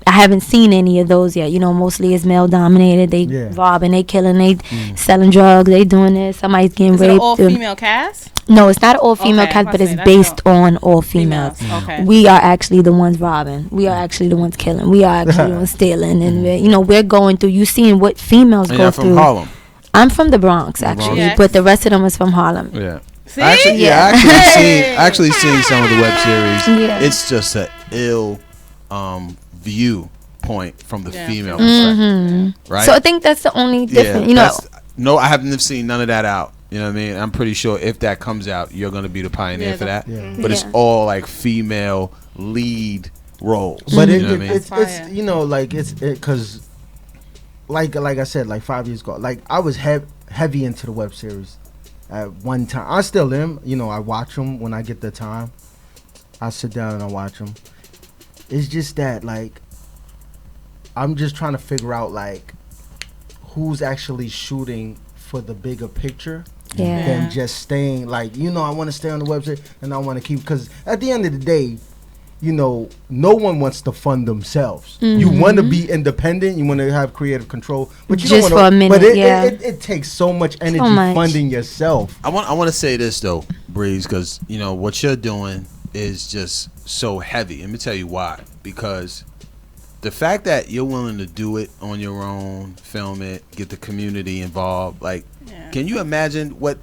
I haven't seen any of those yet. You know, mostly it's male dominated. They robbing, they killing, they selling drugs, they doing this. Somebody's getting raped. Is it an all female cast? No, it's not an all female cast, but it's based on all females. Okay. We are actually the ones robbing. We are actually the ones killing. We are actually the ones stealing, and we're going through. You seeing what females go through. From Harlem. I'm from the Bronx actually, but the rest of them is from Harlem. Yeah. See? I actually seen some of the web series. Yeah. It's just an ill viewpoint from the female perspective, right? So I think that's the only difference. No, I haven't seen none of that out. You know what I mean? I'm pretty sure if that comes out, you're gonna be the pioneer for that. Yeah. But it's all like female lead roles. But it's like it's because like I said, like 5 years ago, like I was heavy into the web series at one time. I still am. I watch them when I get the time. I sit down and I watch them. It's just that like I'm just trying to figure out like who's actually shooting for the bigger picture than just staying like I want to stay on the website and I want to keep, because at the end of the day no one wants to fund themselves. You want to be independent, you want to have creative control, but you just don't want to, for a minute. But it takes so much energy funding yourself. I want to say this though, Breeze, because what you're doing is just so heavy. Let me tell you why. Because the fact that you're willing to do it on your own, film it, get the community involved, like, can you imagine what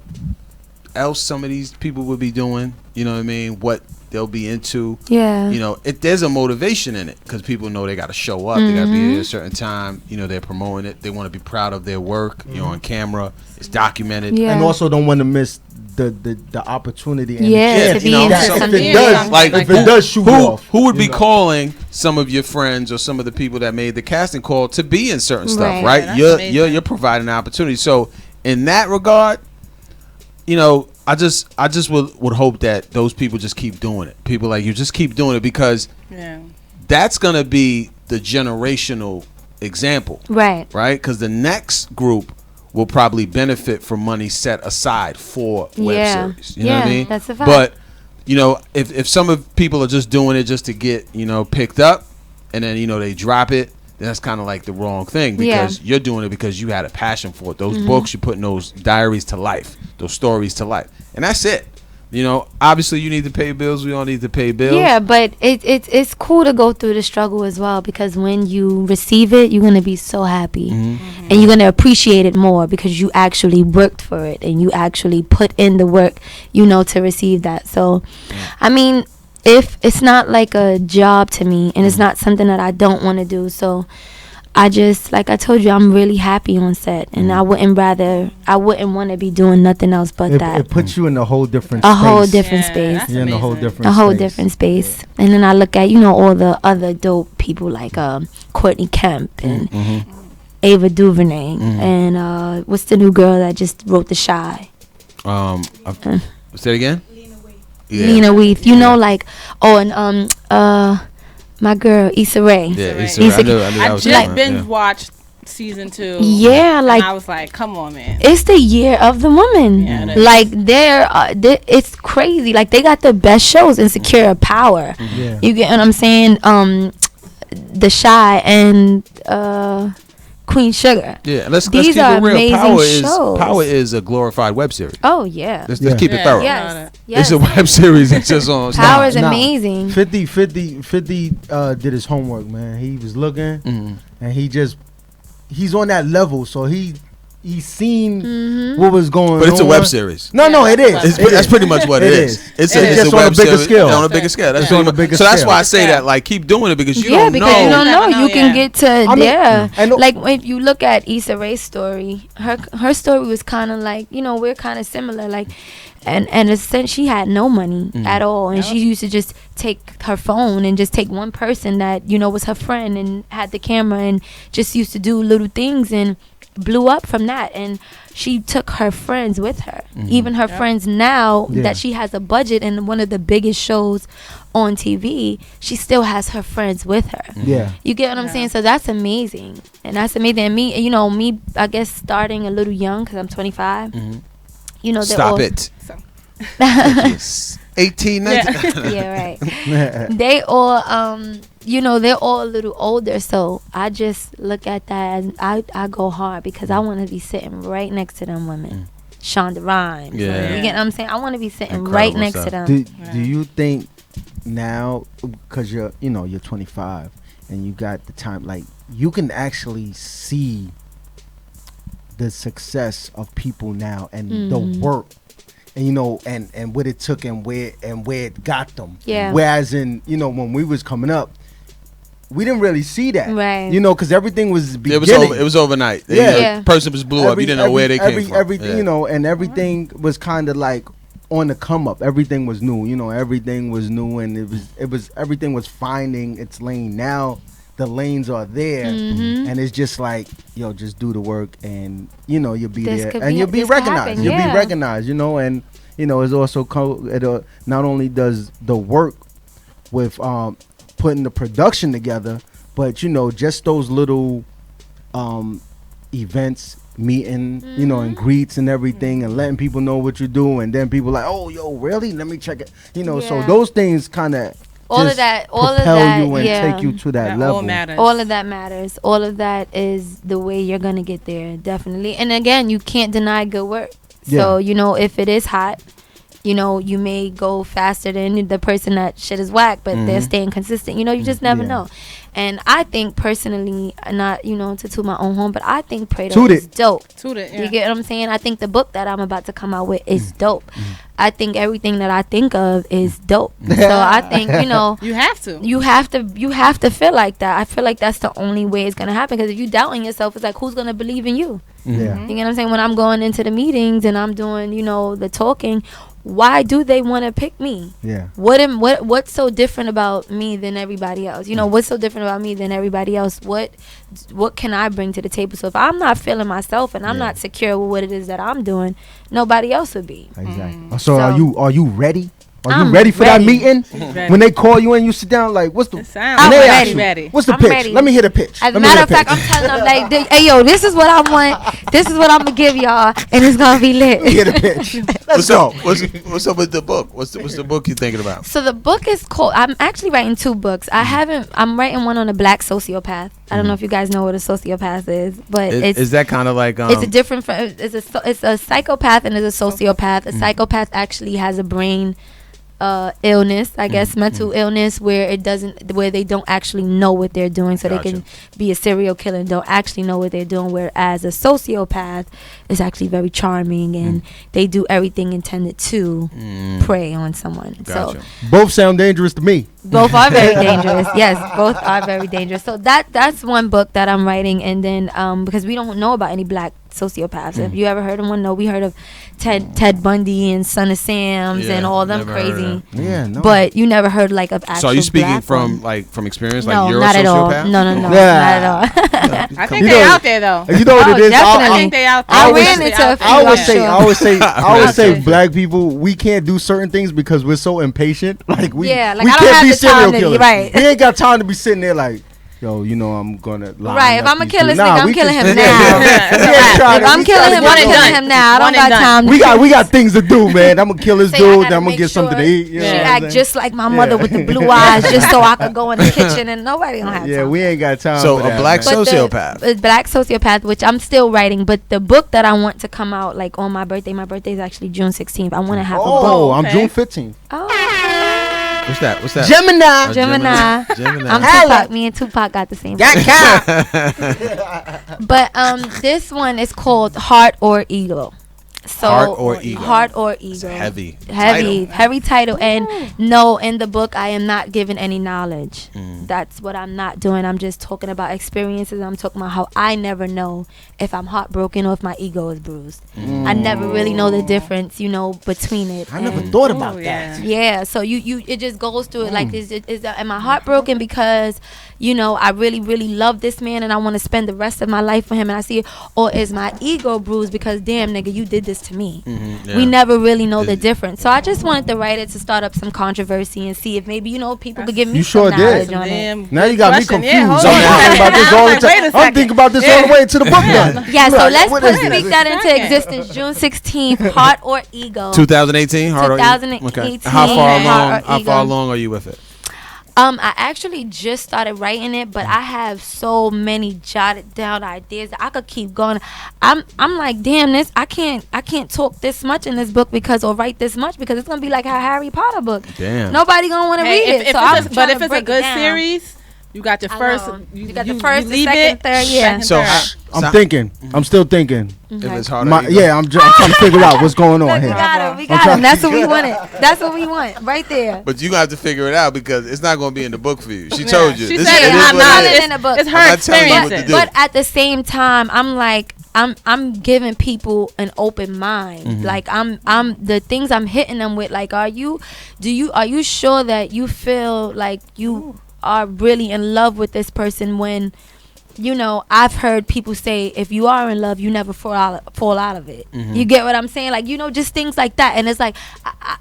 else some of these people would be doing? You know what I mean? What they'll be into. Yeah. There's a motivation in it because people know they got to show up. They got to be here at a certain time. They're promoting it. They want to be proud of their work. On camera. It's documented. Yeah. And also don't want to miss the opportunity. And to be into something. If it does shoot off. Who would be calling some of your friends or some of the people that made the casting call to be in certain stuff, right? You're providing an opportunity. So in that regard, I just would hope that those people just keep doing it. People like you just keep doing it because that's gonna be the generational example, right? Right, because the next group will probably benefit from money set aside for web series. You know what I mean? That's a fact. But if some of people are just doing it just to get picked up, and then they drop it, then that's kind of like the wrong thing because you're doing it because you had a passion for it. Those books, you're putting those diaries to life, those stories to life, and that's it. Obviously you need to pay bills. We all need to pay bills. Yeah, but it's cool to go through the struggle as well, because when you receive it, you're gonna be so happy, and you're gonna appreciate it more because you actually worked for it and you actually put in the work, to receive that. So, I mean, if it's not like a job to me, and it's not something that I don't want to do, so I just, like I told you, I'm really happy on set, and I wouldn't want to be doing nothing else but that. It puts you in a whole different space. Whole different space. You're in a whole different space. A whole different space. And then I look at, all the other dope people like Courtney Kemp and Ava DuVernay and what's the new girl that just wrote The Shy? Say it again? Lena Waithe. And my girl Issa Rae. Yeah, Issa Rae. I just binge watched season 2. Yeah, and I was like, come on, man. It's the year of the woman. Yeah, like it's crazy. Like they got the best shows. Insecure, Power. Yeah. You get what I'm saying? The Shy and Queen Sugar. Yeah, let's These keep are it real. amazing shows. Power is a glorified web series. Oh yeah. Let's keep it thorough. Yes. It's a web series. It's just on. Power is amazing. 50 did his homework, man. He was looking, and he's on that level, so he's seen what was going on. But it's a web series. No, it is. That's pretty much what it is. It's a web series on a bigger scale. That's on a bigger scale. So that's why I say that, like, keep doing it because you don't know. Yeah, because you don't know. You can get to like if you look at Issa Rae's story, her story was kind of like, we're kind of similar, like. And in a sense, she had no money at all, and she used to just take her phone and just take one person that was her friend and had the camera and just used to do little things and blew up from that. And she took her friends with her, even her friends now that she has a budget and one of the biggest shows on TV. She still has her friends with her. Yeah, you get what I'm saying? So that's amazing, and that's amazing. And me, I guess starting a little young because I'm 25. Stop it. 18, 19. Yeah, right. They all you know, they're all a little older, so I just look at that and I go hard because I want to be sitting right next to them women. Shonda Rhimes. Yeah. You get what I'm saying? I want to be sitting right next to them. Do you think now, because you're 25 and you got the time, like you can actually see the success of people now and the work, and and what it took and where it got them. Yeah. Whereas when we was coming up, we didn't really see that. Right. Because everything was beginning. It was overnight. Yeah. Person just blew up. You didn't know where they came from. Everything, and everything was kind of like on the come up. Everything was new. Everything was new, and it was everything was finding its lane. Now the lanes are there, and it's just like, just do the work, and you'll be there, and you'll be recognized. You'll be recognized. And it's also not only does the work with putting the production together, but just those little events, meeting, and greets and everything, and letting people know what you do, and then people like, oh, yo, really? Let me check it. So those things kind of all of that you and take you to that level. All of that matters. All of that is the way you're gonna get there, definitely. And again, you can't deny good work. So if it is hot, you may go faster than the person that shit is whack, but they're staying consistent. You just never know. And I think personally, not to toot my own horn, but I think Preto is dope. Toot it, You get what I'm saying? I think the book that I'm about to come out with is dope. I think everything that I think of is dope. So I think you have to. You have to feel like that. I feel like that's the only way it's gonna happen. Because if you doubting yourself, it's like, who's gonna believe in you? Yeah. You get what I'm saying? When I'm going into the meetings and I'm doing the talking, why do they want to pick me? Yeah. What's so different about me than everybody else? What's so different about me than everybody else? What can I bring to the table? So if I'm not feeling myself and I'm not secure with what it is that I'm doing, nobody else would be. Exactly. So are you ready? Are you ready for that meeting? When they call you in, you sit down like, what's the? I'm ready. What's the I'm pitch? ready. Let me hear the pitch. As a matter of fact, I'm telling them like, hey yo, this is what I want. This is what I'm gonna give y'all, and it's gonna be lit. Let me hear the pitch. Let's go. What's up with the book? What's the book you thinking about? So the book is called. I'm actually writing 2 books. I'm writing one on a black sociopath. I don't know if you guys know what a sociopath is, but is that kind of like it's a different. It's a psychopath and it's a sociopath. A psychopath actually has a brain illness, I guess, mental illness, where they don't actually know what they're doing, so they can be a serial killer and don't actually know what they're doing, whereas a sociopath is actually very charming and they do everything intended to prey on someone. So both sound dangerous to me. Both are very dangerous. Yes, both are very dangerous. So that's one book that I'm writing, and then because we don't know about any black sociopaths. Have you ever heard of one? No, we heard of Ted Bundy and Son of Sam's and all them crazy. Yeah, no. But you never heard like of actual. So are you speaking black from one? from experience? No, like you're not a at all. sociopath? No, not at all. I think they're out there though. You know what it is? Definitely. I think they out there. I ran into a few. I always say black people, we can't do certain things because we're so impatient. Like we can't be serial killers. Right. We ain't got time to be sitting there like, yo, I'm gonna lie. Right, if I'm gonna kill this nigga, I'm killing him now. If I'm killing him, I'm killing him now. I don't got time. We got things to do, man. I'm gonna kill this dude, then I'm gonna get something to eat. She act just like my mother with the blue eyes, just so I could go in the kitchen and nobody gonna have time. Yeah, we ain't got time. So for a that, black sociopath. A black sociopath, which I'm still writing, but the book that I want to come out like on my birthday is actually June 16th. I want to have a book. Oh, I'm June 15th. What's that? Gemini. I'm Tupac. Me and Tupac got the same. But this one is called Heart or Ego. So Heart or Ego. Heavy title. And no, in the book I am not giving any knowledge. That's what I'm not doing. I'm just talking about experiences. I'm talking about how I never know if I'm heartbroken or if my ego is bruised. I never really know the difference, between it. I never thought about that. Yeah, so you it just goes through it like am I heartbroken because I really, really love this man and I want to spend the rest of my life with him and I see it, or is my ego bruised because damn nigga, you did this to me. We never really know the difference. So I just wanted the writer to start up some controversy and see if maybe people could give me some knowledge on it. Now you got me confused. I'm thinking about this all the time. I'm thinking about this all the way to the book done. Yeah, so let's speak that into existence. June 16th, Heart or Ego. 2018. Heart or Ego. 2018. Okay. How far along are you with it? I actually just started writing it, but I have so many jotted down ideas that I could keep going. I'm like, damn, this I can't talk this much in this book or write this much because it's gonna be like a Harry Potter book. Damn. Nobody gonna want to read it. But if it's a good series, you got the first. You got the first, the second, third. Yeah. So I'm thinking. I'm still thinking. If it's hard, I'm trying to figure out what's going on here. We got him. That's what we wanted. That's what we want right there. But you have to figure it out because it's not going to be in the book for you. She told you. She said it's in the book. It's her experience. But at the same time, I'm like, I'm giving people an open mind. Mm-hmm. Like I'm the things I'm hitting them with. Like, are you sure that you feel like you are really in love with this person when, you know, I've heard people say if you are in love, you never fall out of it. Mm-hmm. You get what I'm saying? Like, you know, just things like that. And it's like,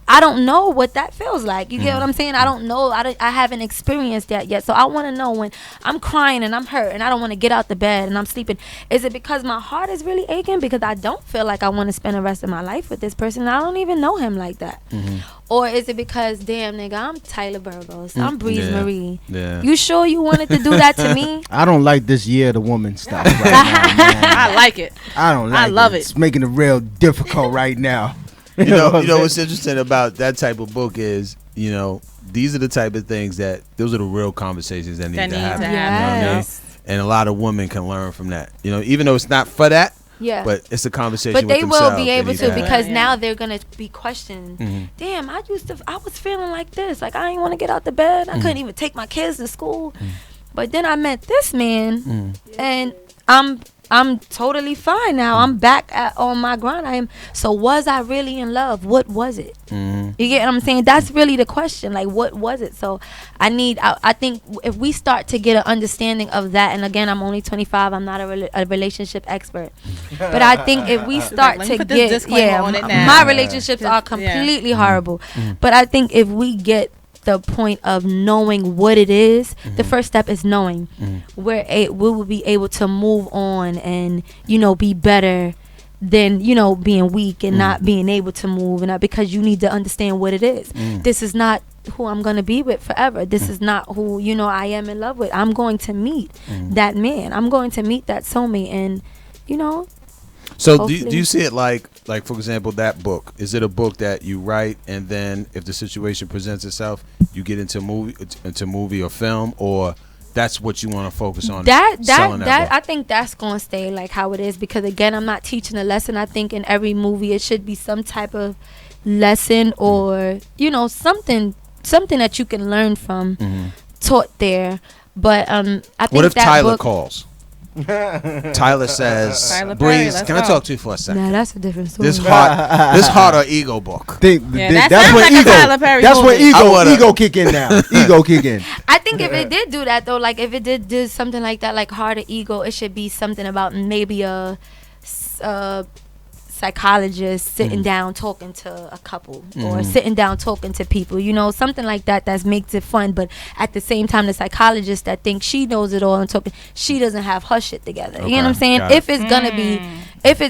I don't know what that feels like. You get what I'm saying? I don't know. I haven't experienced that yet. So I want to know when I'm crying and I'm hurt and I don't want to get out the bed and I'm sleeping. Is it because my heart is really aching because I don't feel like I want to spend the rest of my life with this person and I don't even know him like that? Mm-hmm. Or is it because, damn, nigga, I'm Tyler Burgos. I'm Breezmariie. Yeah. You sure you wanted to do that to me? I don't like this year the woman stuff right now, man. I like it. I don't like it. I love it. It's making it real difficult right now. You know what's interesting about that type of book is, you know, these are the type of things those are the real conversations that need to happen. Yes. You know? And a lot of women can learn from that. You know, even though it's not for that. Yeah, but it's a conversation. But they with will be able to because have. now they're gonna be questioned. Mm-hmm. Damn, I was feeling like this. Like I didn't want to get out the bed. I couldn't even take my kids to school. But then I met this man, and I'm totally fine now. I'm back on my grind. So was I really in love? What was it? You get what I'm saying? That's really the question. Like, what was it? So I think if we start to get an understanding of that, and again, I'm only 25. I'm not a relationship expert. But I think if we start to get, my relationships are completely horrible. But I think if we get the point of knowing what it is, the first step is knowing we will be able to move on and, you know, be better than, you know, being weak and not being able to move, and because you need to understand what it is. This is not who I'm going to be with forever. This is not who, you know, I am in love with. I'm going to meet that man. I'm going to meet that soulmate, and, you know. So do you see it like for example, that book? Is it a book that you write and then if the situation presents itself, you get into movie or film, or that's what you want to focus on? That I think that's gonna stay like how it is, because again, I'm not teaching a lesson. I think in every movie it should be some type of lesson or, you know, something that you can learn from taught there. But I think what if that Tyler book calls? Tyler says, Breeze, can I talk to you for a second? Nah, that's a different story. This heart or ego book. That's when ego kick in now. Ego kick in. I think if it did do that though, like if it did do something like that, like heart or ego, it should be something about maybe a psychologist sitting down talking to a couple or sitting down talking to people, you know, something like that makes it fun. But at the same time, the psychologist that thinks she knows it all and talking, she doesn't have her shit together. You know what I'm saying? If it's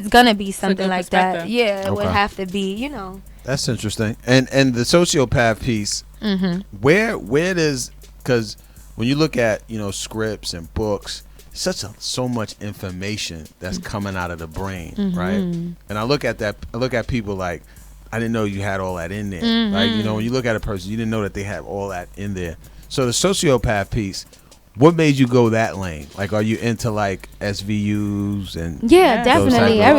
gonna be something like that, it would have to be, you know. That's interesting. And the sociopath piece, where does, because when you look at, you know, scripts and books, so much information that's coming out of the brain, right? And I look at people like, I didn't know you had all that in there. Like, you know, when you look at a person, you didn't know that they have all that in there. So the sociopath piece, what made you go that lane? Like, are you into like SVUs and definitely. I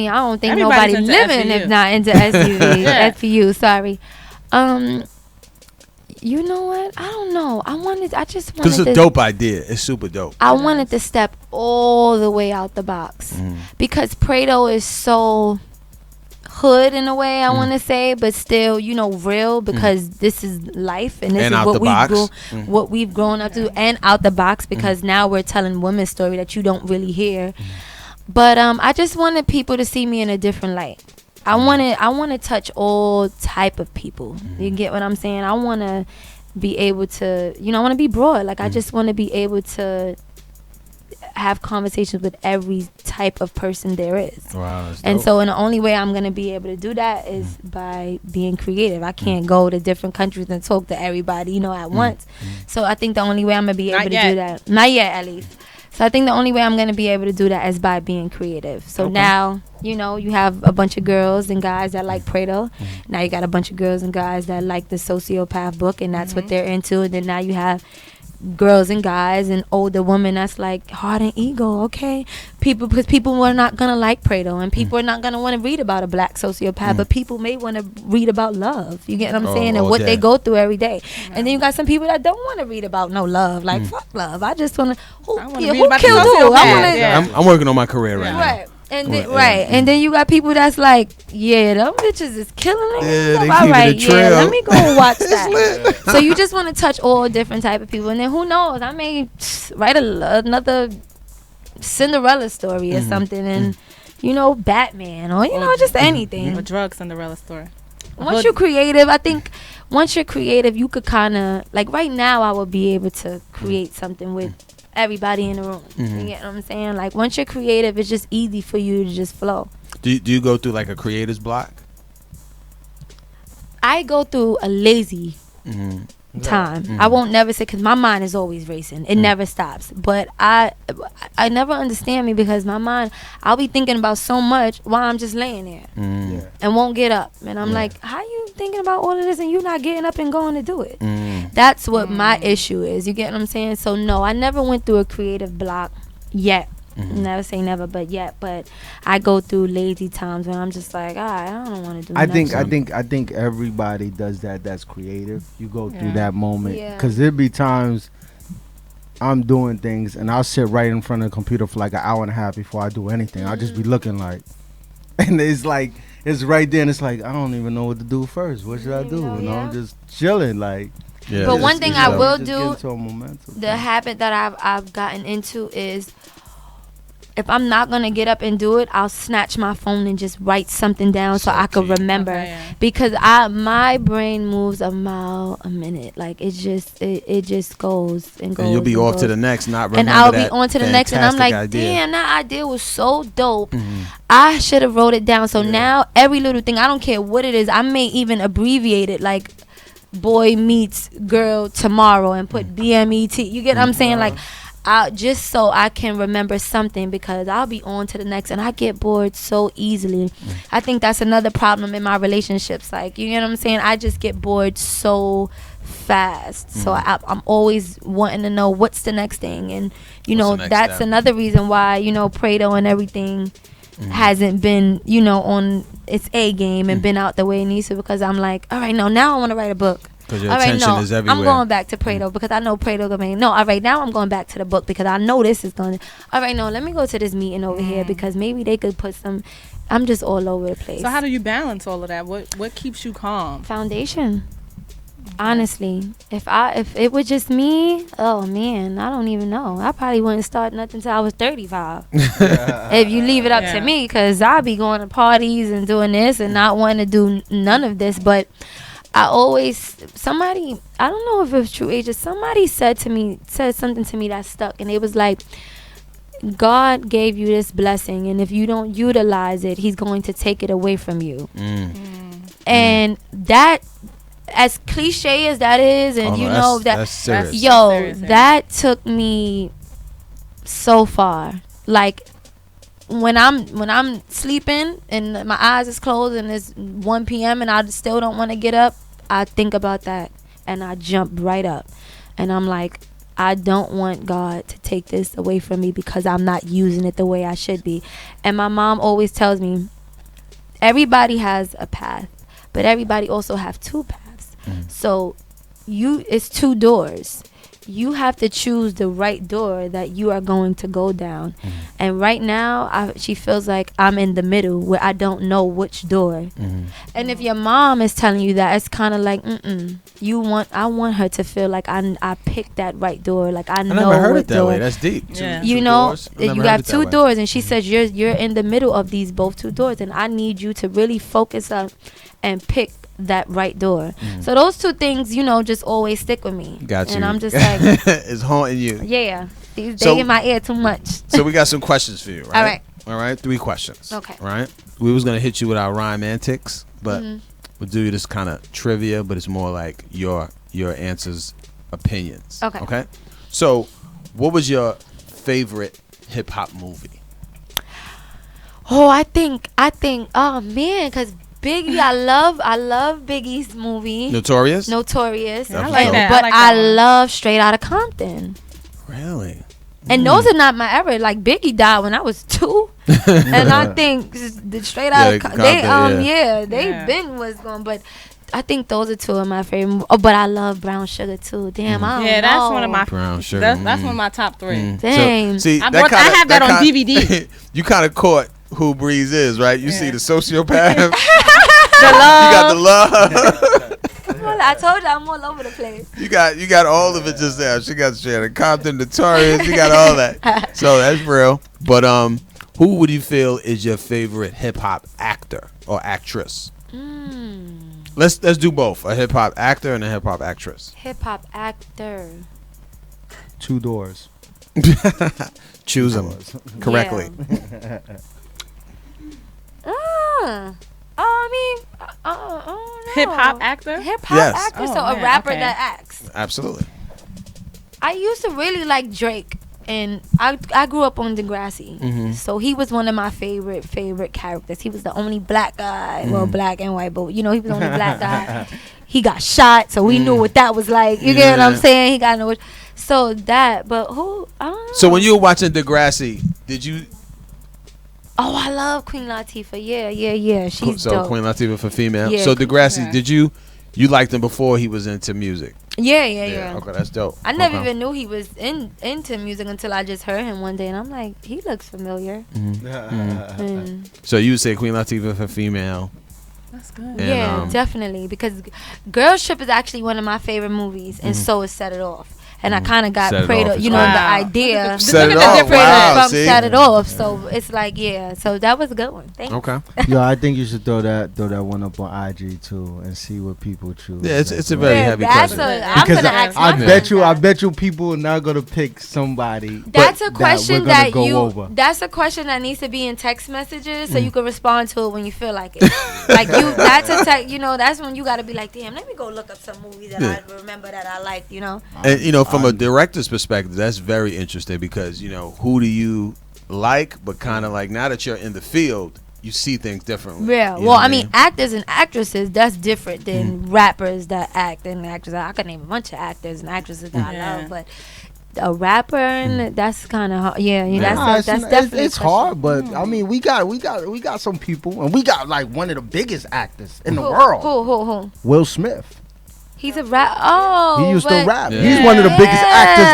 don't think nobody living if not into SVU. Sorry. You know what? I don't know. I just wanted. Because it's a dope idea. It's super dope. I wanted to step all the way out the box because Preto is so hood in a way, I want to say, but still, you know, real, because this is life and this is what we've grown up to, and out the box, because now we're telling women's story that you don't really hear. But I just wanted people to see me in a different light. I want to touch all type of people. You get what I'm saying? I want to be able to, you know, I want to be broad. Like I just want to be able to have conversations with every type of person there is. Wow, and so, and the only way I'm gonna be able to do that is by being creative. I can't go to different countries and talk to everybody, at once. So I think the only way I'm gonna be able to do that, not yet at least. So I think the only way I'm gonna be able to do that is by being creative. So now, you have a bunch of girls and guys that like Preto. Now you got a bunch of girls and guys that like the sociopath book, and that's what they're into. And then now you have girls and guys and older women that's like heart and ego. Okay, because people are not gonna like Preto, and people are not gonna want to read about a black sociopath, but people may want to read about love. You get what I'm saying? And what they go through every day. And then you got some people that don't want to read about no love. Like fuck love. I just want to who killed who? I'm working on my career right now. And then, and then you got people that's like, yeah, them bitches is killing it. Yeah, they all keep right, it a trail. let me go watch that. So you just want to touch all different type of people, and then who knows? I may write another Cinderella story or something, and Batman, or just anything. A drug Cinderella story. Once you're creative, I think once you're creative, you could kind of like right now. I would be able to create something with everybody in the room. You get what I'm saying? Like once you're creative, it's just easy for you to just flow. Do you go through like a creator's block? I go through a lazy time. I won't never say, because my mind is always racing. It never stops. But I never understand me, because my mind, I'll be thinking about so much while I'm just laying there and won't get up. And I'm like, how you thinking about all of this and you not getting up and going to do it? That's what my issue is. You get what I'm saying? So no, I never went through a creative block yet. Never say never, but yet. But I go through lazy times when I'm just like, I don't want to do. I think everybody does that. That's creative. You go through that moment, because there'd be times I'm doing things and I'll sit right in front of the computer for like an hour and a half before I do anything. I'll just be looking like, and it's like it's right there, and it's like I don't even know what to do first. What should I do? I'm just chilling like. Yeah. But one thing I will do, the habit that I've gotten into is, if I'm not going to get up and do it, I'll snatch my phone and just write something down so I could remember. Because my brain moves a mile a minute. Like it just goes and goes. And you'll be off to the next, not remember. And I'll be on to the next, and I'm like, damn, that idea was so dope. I should have wrote it down. So now every little thing, I don't care what it is, I may even abbreviate it, like boy meets girl tomorrow, and put BMET. You get what I'm saying? Like, just so I can remember something, because I'll be on to the next, and I get bored so easily. I think that's another problem in my relationships. Like, you know what I'm saying? I just get bored so fast. So I'm always wanting to know what's the next thing, and that's step? Another reason why Preto and everything hasn't been on its A game and been out the way it needs to, because I'm like, all right, now I want to write a book. Because your attention is everywhere. I'm going back to Preto because I know Preto gonna make. No, all right, now I'm going back to the book because I know this is going to. All right, no, let me go to this meeting over here because maybe they could put some. I'm just all over the place. So how do you balance all of that? What keeps you calm? Foundation. Honestly, if it was just me, oh man, I don't even know. I probably wouldn't start nothing till I was 35. If you leave it up to me, because I'll be going to parties and doing this and not wanting to do none of this. But I don't know if it was true, Asia, somebody said something to me that stuck, and it was like, God gave you this blessing, and if you don't utilize it, he's going to take it away from you. And that, as cliche as that is, and that's serious. That took me so far. Like, when I'm sleeping and my eyes is closed and it's 1 p.m. and I still don't want to get up, I think about that and I jump right up, and I'm like, I don't want God to take this away from me because I'm not using it the way I should be. And my mom always tells me, everybody has a path, but everybody also have two paths. So it's two doors. You have to choose the right door that you are going to go down. And right now, she feels like I'm in the middle where I don't know which door. And if your mom is telling you that, it's kind of like, I want her to feel like I picked that right door. Like I know. I never heard it that door. way. That's deep. You have two doors, and she says you're in the middle of these both two doors, and I need you to really focus on and pick that right door. So those two things, you know, just always stick with me. Got you. And I'm just like, it's haunting you. Yeah, they in my ear too much. So we got some questions for you, right? All right. All right, 3 questions. Okay. All right. We was gonna hit you with our rhyme antics, but we'll do this kind of trivia, but it's more like your answers, opinions. Okay. Okay. So, what was your favorite hip hop movie? Oh, I think. Oh man, because Biggie, I love Biggie's movie. Notorious. I like that. But I love Straight Outta Compton. Really? And those are not my ever. Like Biggie died when I was 2, and I think the Straight Outta Compton. They been was going, but I think those are 2 of my favorite. Oh, but I love Brown Sugar too. Damn, I don't know. That's one of my Brown Sugar. That's one of my top 3. Dang. So, see, I have that on DVD. You kind of caught who Breeze is, right? You see the sociopath. The love. You got the love. I told you I'm all over the place. You got all of it just there. She got Straight Outta Compton, Notorious. You got all that. So that's real. But who would you feel is your favorite hip hop actor or actress? Let's do both. A hip hop actor and a hip hop actress. Hip hop actor. 2 doors. Choose them correctly. Hip hop actor? Hip hop Yes. actor, so a rapper that acts. Absolutely. I used to really like Drake, and I grew up on Degrassi, so he was one of my favorite characters. He was the only black guy, well, black and white, but you know, he was the only black guy. He got shot, so we knew what that was like. You get what I'm saying? He got no. So that, but who? I don't know. So when you were watching Degrassi, did you? Oh, I love Queen Latifah. Yeah. She's So dope. Queen Latifah for female. Yeah, So Degrassi, did you liked him before he was into music? Yeah. Okay, that's dope. I never even knew he was into music until I just heard him one day, and I'm like, he looks familiar. So you would say Queen Latifah for female? That's good. And, Definitely, because Girls Trip is actually one of my favorite movies, and so is Set It Off. And I kind of got Preto, you know, the idea. Set It Off. Wow, from Set It Off. So it's like, so that was a good one. Thanks. Okay. Yo, I think you should throw that one up on IG too and see what people choose. Yeah, it's a very heavy question. I'm gonna ask my friend I bet you people are not gonna pick somebody. That's a question that that that's a question that needs to be in text messages so you can respond to it when you feel like it. Like that's a text. You know, that's when you gotta be like, damn, let me go look up some movies that I remember that I liked. You know. And you know, from a director's perspective, that's very interesting because, you know, who do you like, but kind of like now that you're in the field, you see things differently. Yeah. Well, I mean, actors and actresses, that's different than rappers that act and actresses. I could name a bunch of actors and actresses that I love, but a rapper, and that's kind of hard. Yeah, that's definitely it's hard, but I mean, we got some people, and we got like one of the biggest actors in the world. Who? Will Smith. He's a rap. Oh, he used to rap. Yeah. He's one of the biggest actors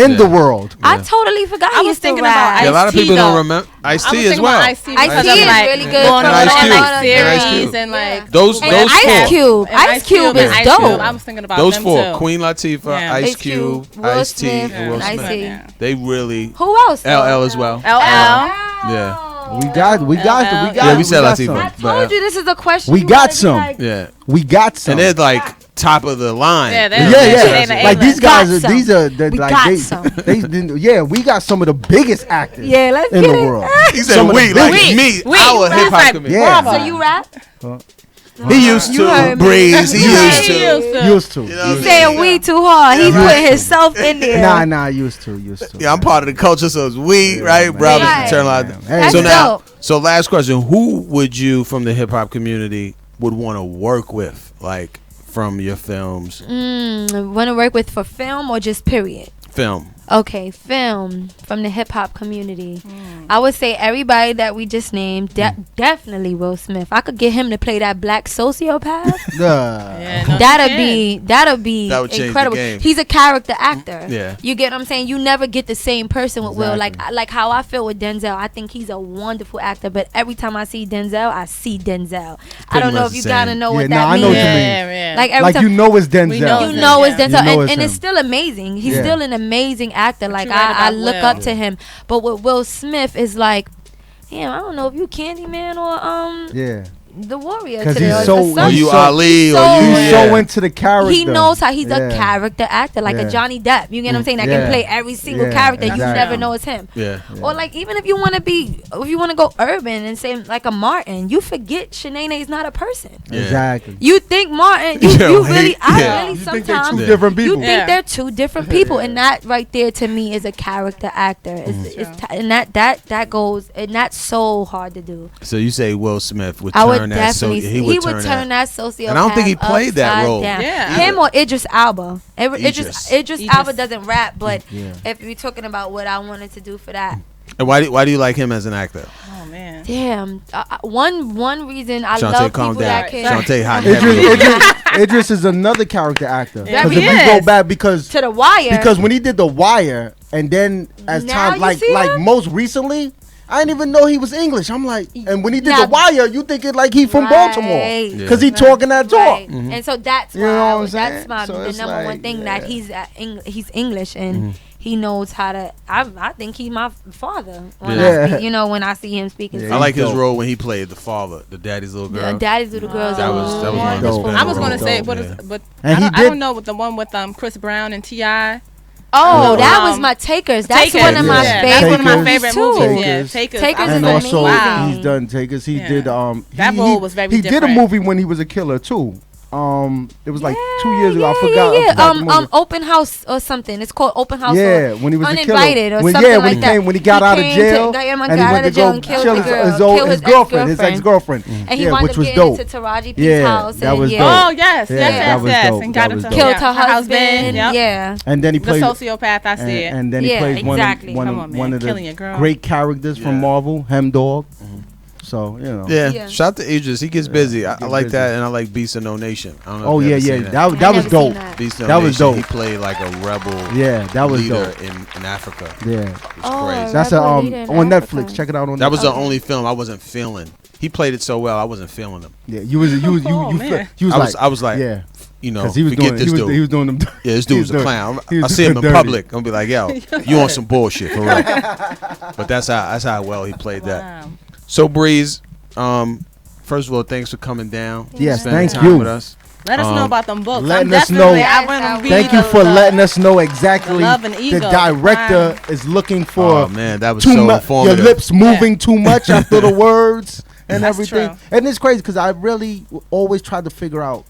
in the world. I totally forgot. I was thinking about Ice-T. A lot of people don't remember Ice-T as well. Ice-T is really good. Going on Ice Cube. like series and like those Ice four. Cube. Ice Cube is dope. I was thinking about those them four: too. Queen Latifah, Ice Cube, Ice-T, and Will Smith. Smith. They really. Who else? LL as well. LL. Yeah. We got we said Latifah. I told you this is a question. We got some. We got some. And they're like top of the line. Yeah. Like these guys are we got some. We got some of the biggest actors let's in get the it. world. He said we, like me, our hip hop community. So you rap? He used to Breeze. He used to. He's saying we too hard. He put himself in there. Nah, used to. Yeah, I'm part of the culture, so it's we, right? Brothers internalized. That's So now, dope. so last question: who would you from the hip hop community would want to work with, like from your films? Want to work with for film or just period? Film. Okay, film from the hip hop community. I would say everybody that we just named, definitely Will Smith. I could get him to play that black sociopath. That'll be That would change incredible. the game. He's a character actor. Yeah. You get what I'm saying? You never get the same person with Will. Like how I feel with Denzel. I think he's a wonderful actor, but every time I see Denzel, I see Denzel. I don't know if you gotta know what that I means. know what you mean. Like every time you know it's Denzel. You know it's Denzel, You know and it's still amazing. He's still an amazing actor. Like you're right I about look Will. up to him. But with Will Smith is like, damn, I don't know if you Candyman or the warrior because today. he's so Ali, he's so into the character. He knows how he's a character actor, like a Johnny Depp. You get what I'm saying? That can play every single character. Exactly. You never know it's him. Yeah. Or like even if you want to go urban and say like a Martin, you forget Shanae is not a person. Yeah. Exactly. You think Martin? You really? I really sometimes think they're two different people. You think they're two different people, and that right there to me is a character actor. And that goes, and that's so hard to do. So you say Will Smith would I would turn that definitely. He would turn that sociopath. And I don't think he played that role. Down. Yeah. Him or Idris Alba. Idris Alba doesn't rap, but Yeah. if you're talking about what I wanted to do for that. And why do you like him as an actor? Oh man. Damn. One reason I Shantae, love calm people down. that can. Shantae, hot Idris is another character actor. Yeah, Because he if we go is. back, because To The Wire. Because when he did The Wire, and then as Now time you like see him? most recently, I didn't even know he was English. I'm like, and when he did Now- The Wire, you thinking like he from Baltimore Right. because he talking that talk. Right. And so that's You know what I'm why saying? that's my So the it's number like, one thing that he's English and he knows how to. I think he's my father. When I speak, when I see him speaking. I like his role when he played the father, the daddy's little girl. Daddy's little girls. That was my dope. I was gonna say, but I don't know with the one with Chris Brown and T.I. Oh, that was my Takers. That's one of my favorite. That's one of my favorite movies. Yeah, Yeah, Takers. And is also amazing. he's done Takers. He did that role was very He different. did a movie when he was a killer too. It was like 2 years ago. I forgot. Yeah. Open House or something. It's called Open House. Yeah, or when he was Uninvited a or when, something when like he that. came, when he got out of jail, and he went went to to jail go and killed kill the girl, his girlfriend, his ex-girlfriend. And he yeah, wound which up was getting dope. into Taraji P's house. That was dope. Oh yes, Yeah, yes, that was yes, dope. and got That was into dope. Killed her husband. Yep. Yeah. And then he The played sociopath. I see it. And then he plays one of Killing your girl. the great characters from Marvel, Hemdog. So Yeah. Shout out to Idris. He gets busy. I like that, and I like Beast of No Nation. I don't know. Oh if you yeah, ever yeah. seen That was dope. Beast of That No was Nation. dope. He played like a rebel. Yeah, that was leader dope. in Africa. Yeah, it was crazy. That's on Netflix. Check it out on. That was the Netflix. only film I wasn't feeling. He played it so well, I wasn't feeling him. Yeah, you was I was like, yeah. You know, 'Cause he was forget doing- this he was- dude. he was doing them. Yeah, this he dude was was a doing- clown. he I was see him in dirty. public. I'm gonna be like, yo, you on some bullshit for real. But that's how well he played that. So Breeze, first of all, thanks for coming down. Yes, spending thank time you. with us. Let us know about them books. Letting I'm us know. definitely- I wanna read Thank you for letting us know exactly Love and Ego. the director is looking for. Oh man, that was too so your informative. lips moving too much after the words and That's everything. true. And it's crazy because I really always try to figure out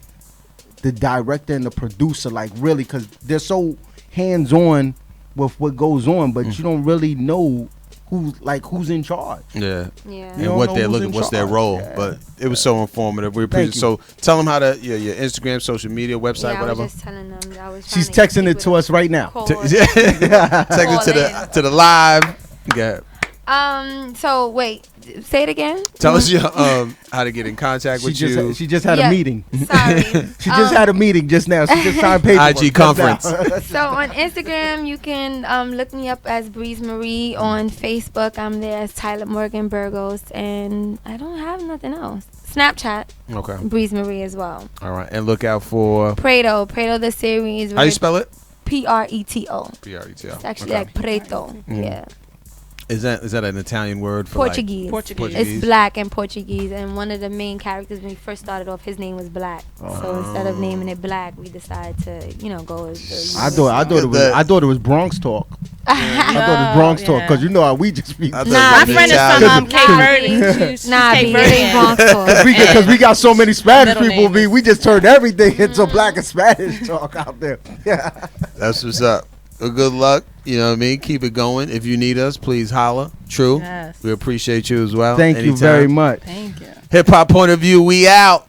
the director and the producer, like really, because they're so hands on with what goes on, but you don't really know who's in charge. Yeah. Yeah. And what they're looking, what's their role. Yeah. But it was so informative. We appreciate it. you. So tell them how to your Instagram, social media, website, Yeah, whatever. I was just telling them. She's texting it to us right now. Text it to the live. Yeah. So wait, say it again. Tell us your how to get in contact with you. She just had a meeting. Sorry. She just had a meeting just now. She just signed paperwork. IG conference. So on Instagram, you can look me up as Breezmariie. On Facebook, I'm there as Tyler Morgan Burgos, and I don't have nothing else. Snapchat, Okay. Breezmariie as well. All right, and look out for Preto the series. How you spell it? Preto. Preto. It's actually Okay. like Preto. Mhm. Yeah. Is that an Italian word for Portuguese. Portuguese. It's black and Portuguese, and one of the main characters when we first started off, his name was Black. So instead of naming it Black, we decided to, go as. I thought it was Bronx talk. I thought it was Bronx talk because you know how we just speak. My friend is from Cape Verde. She's Cape Verde. Bronx talk. Because we got so many Spanish Middle people, name we just turned everything into black and Spanish talk out there. Yeah. That's what's up. Well, good luck. You know what I mean? Keep it going. If you need us, please holla. True. Yes. We appreciate you as well. Thank you very much. Thank you. Hip Hop Point of View, we out.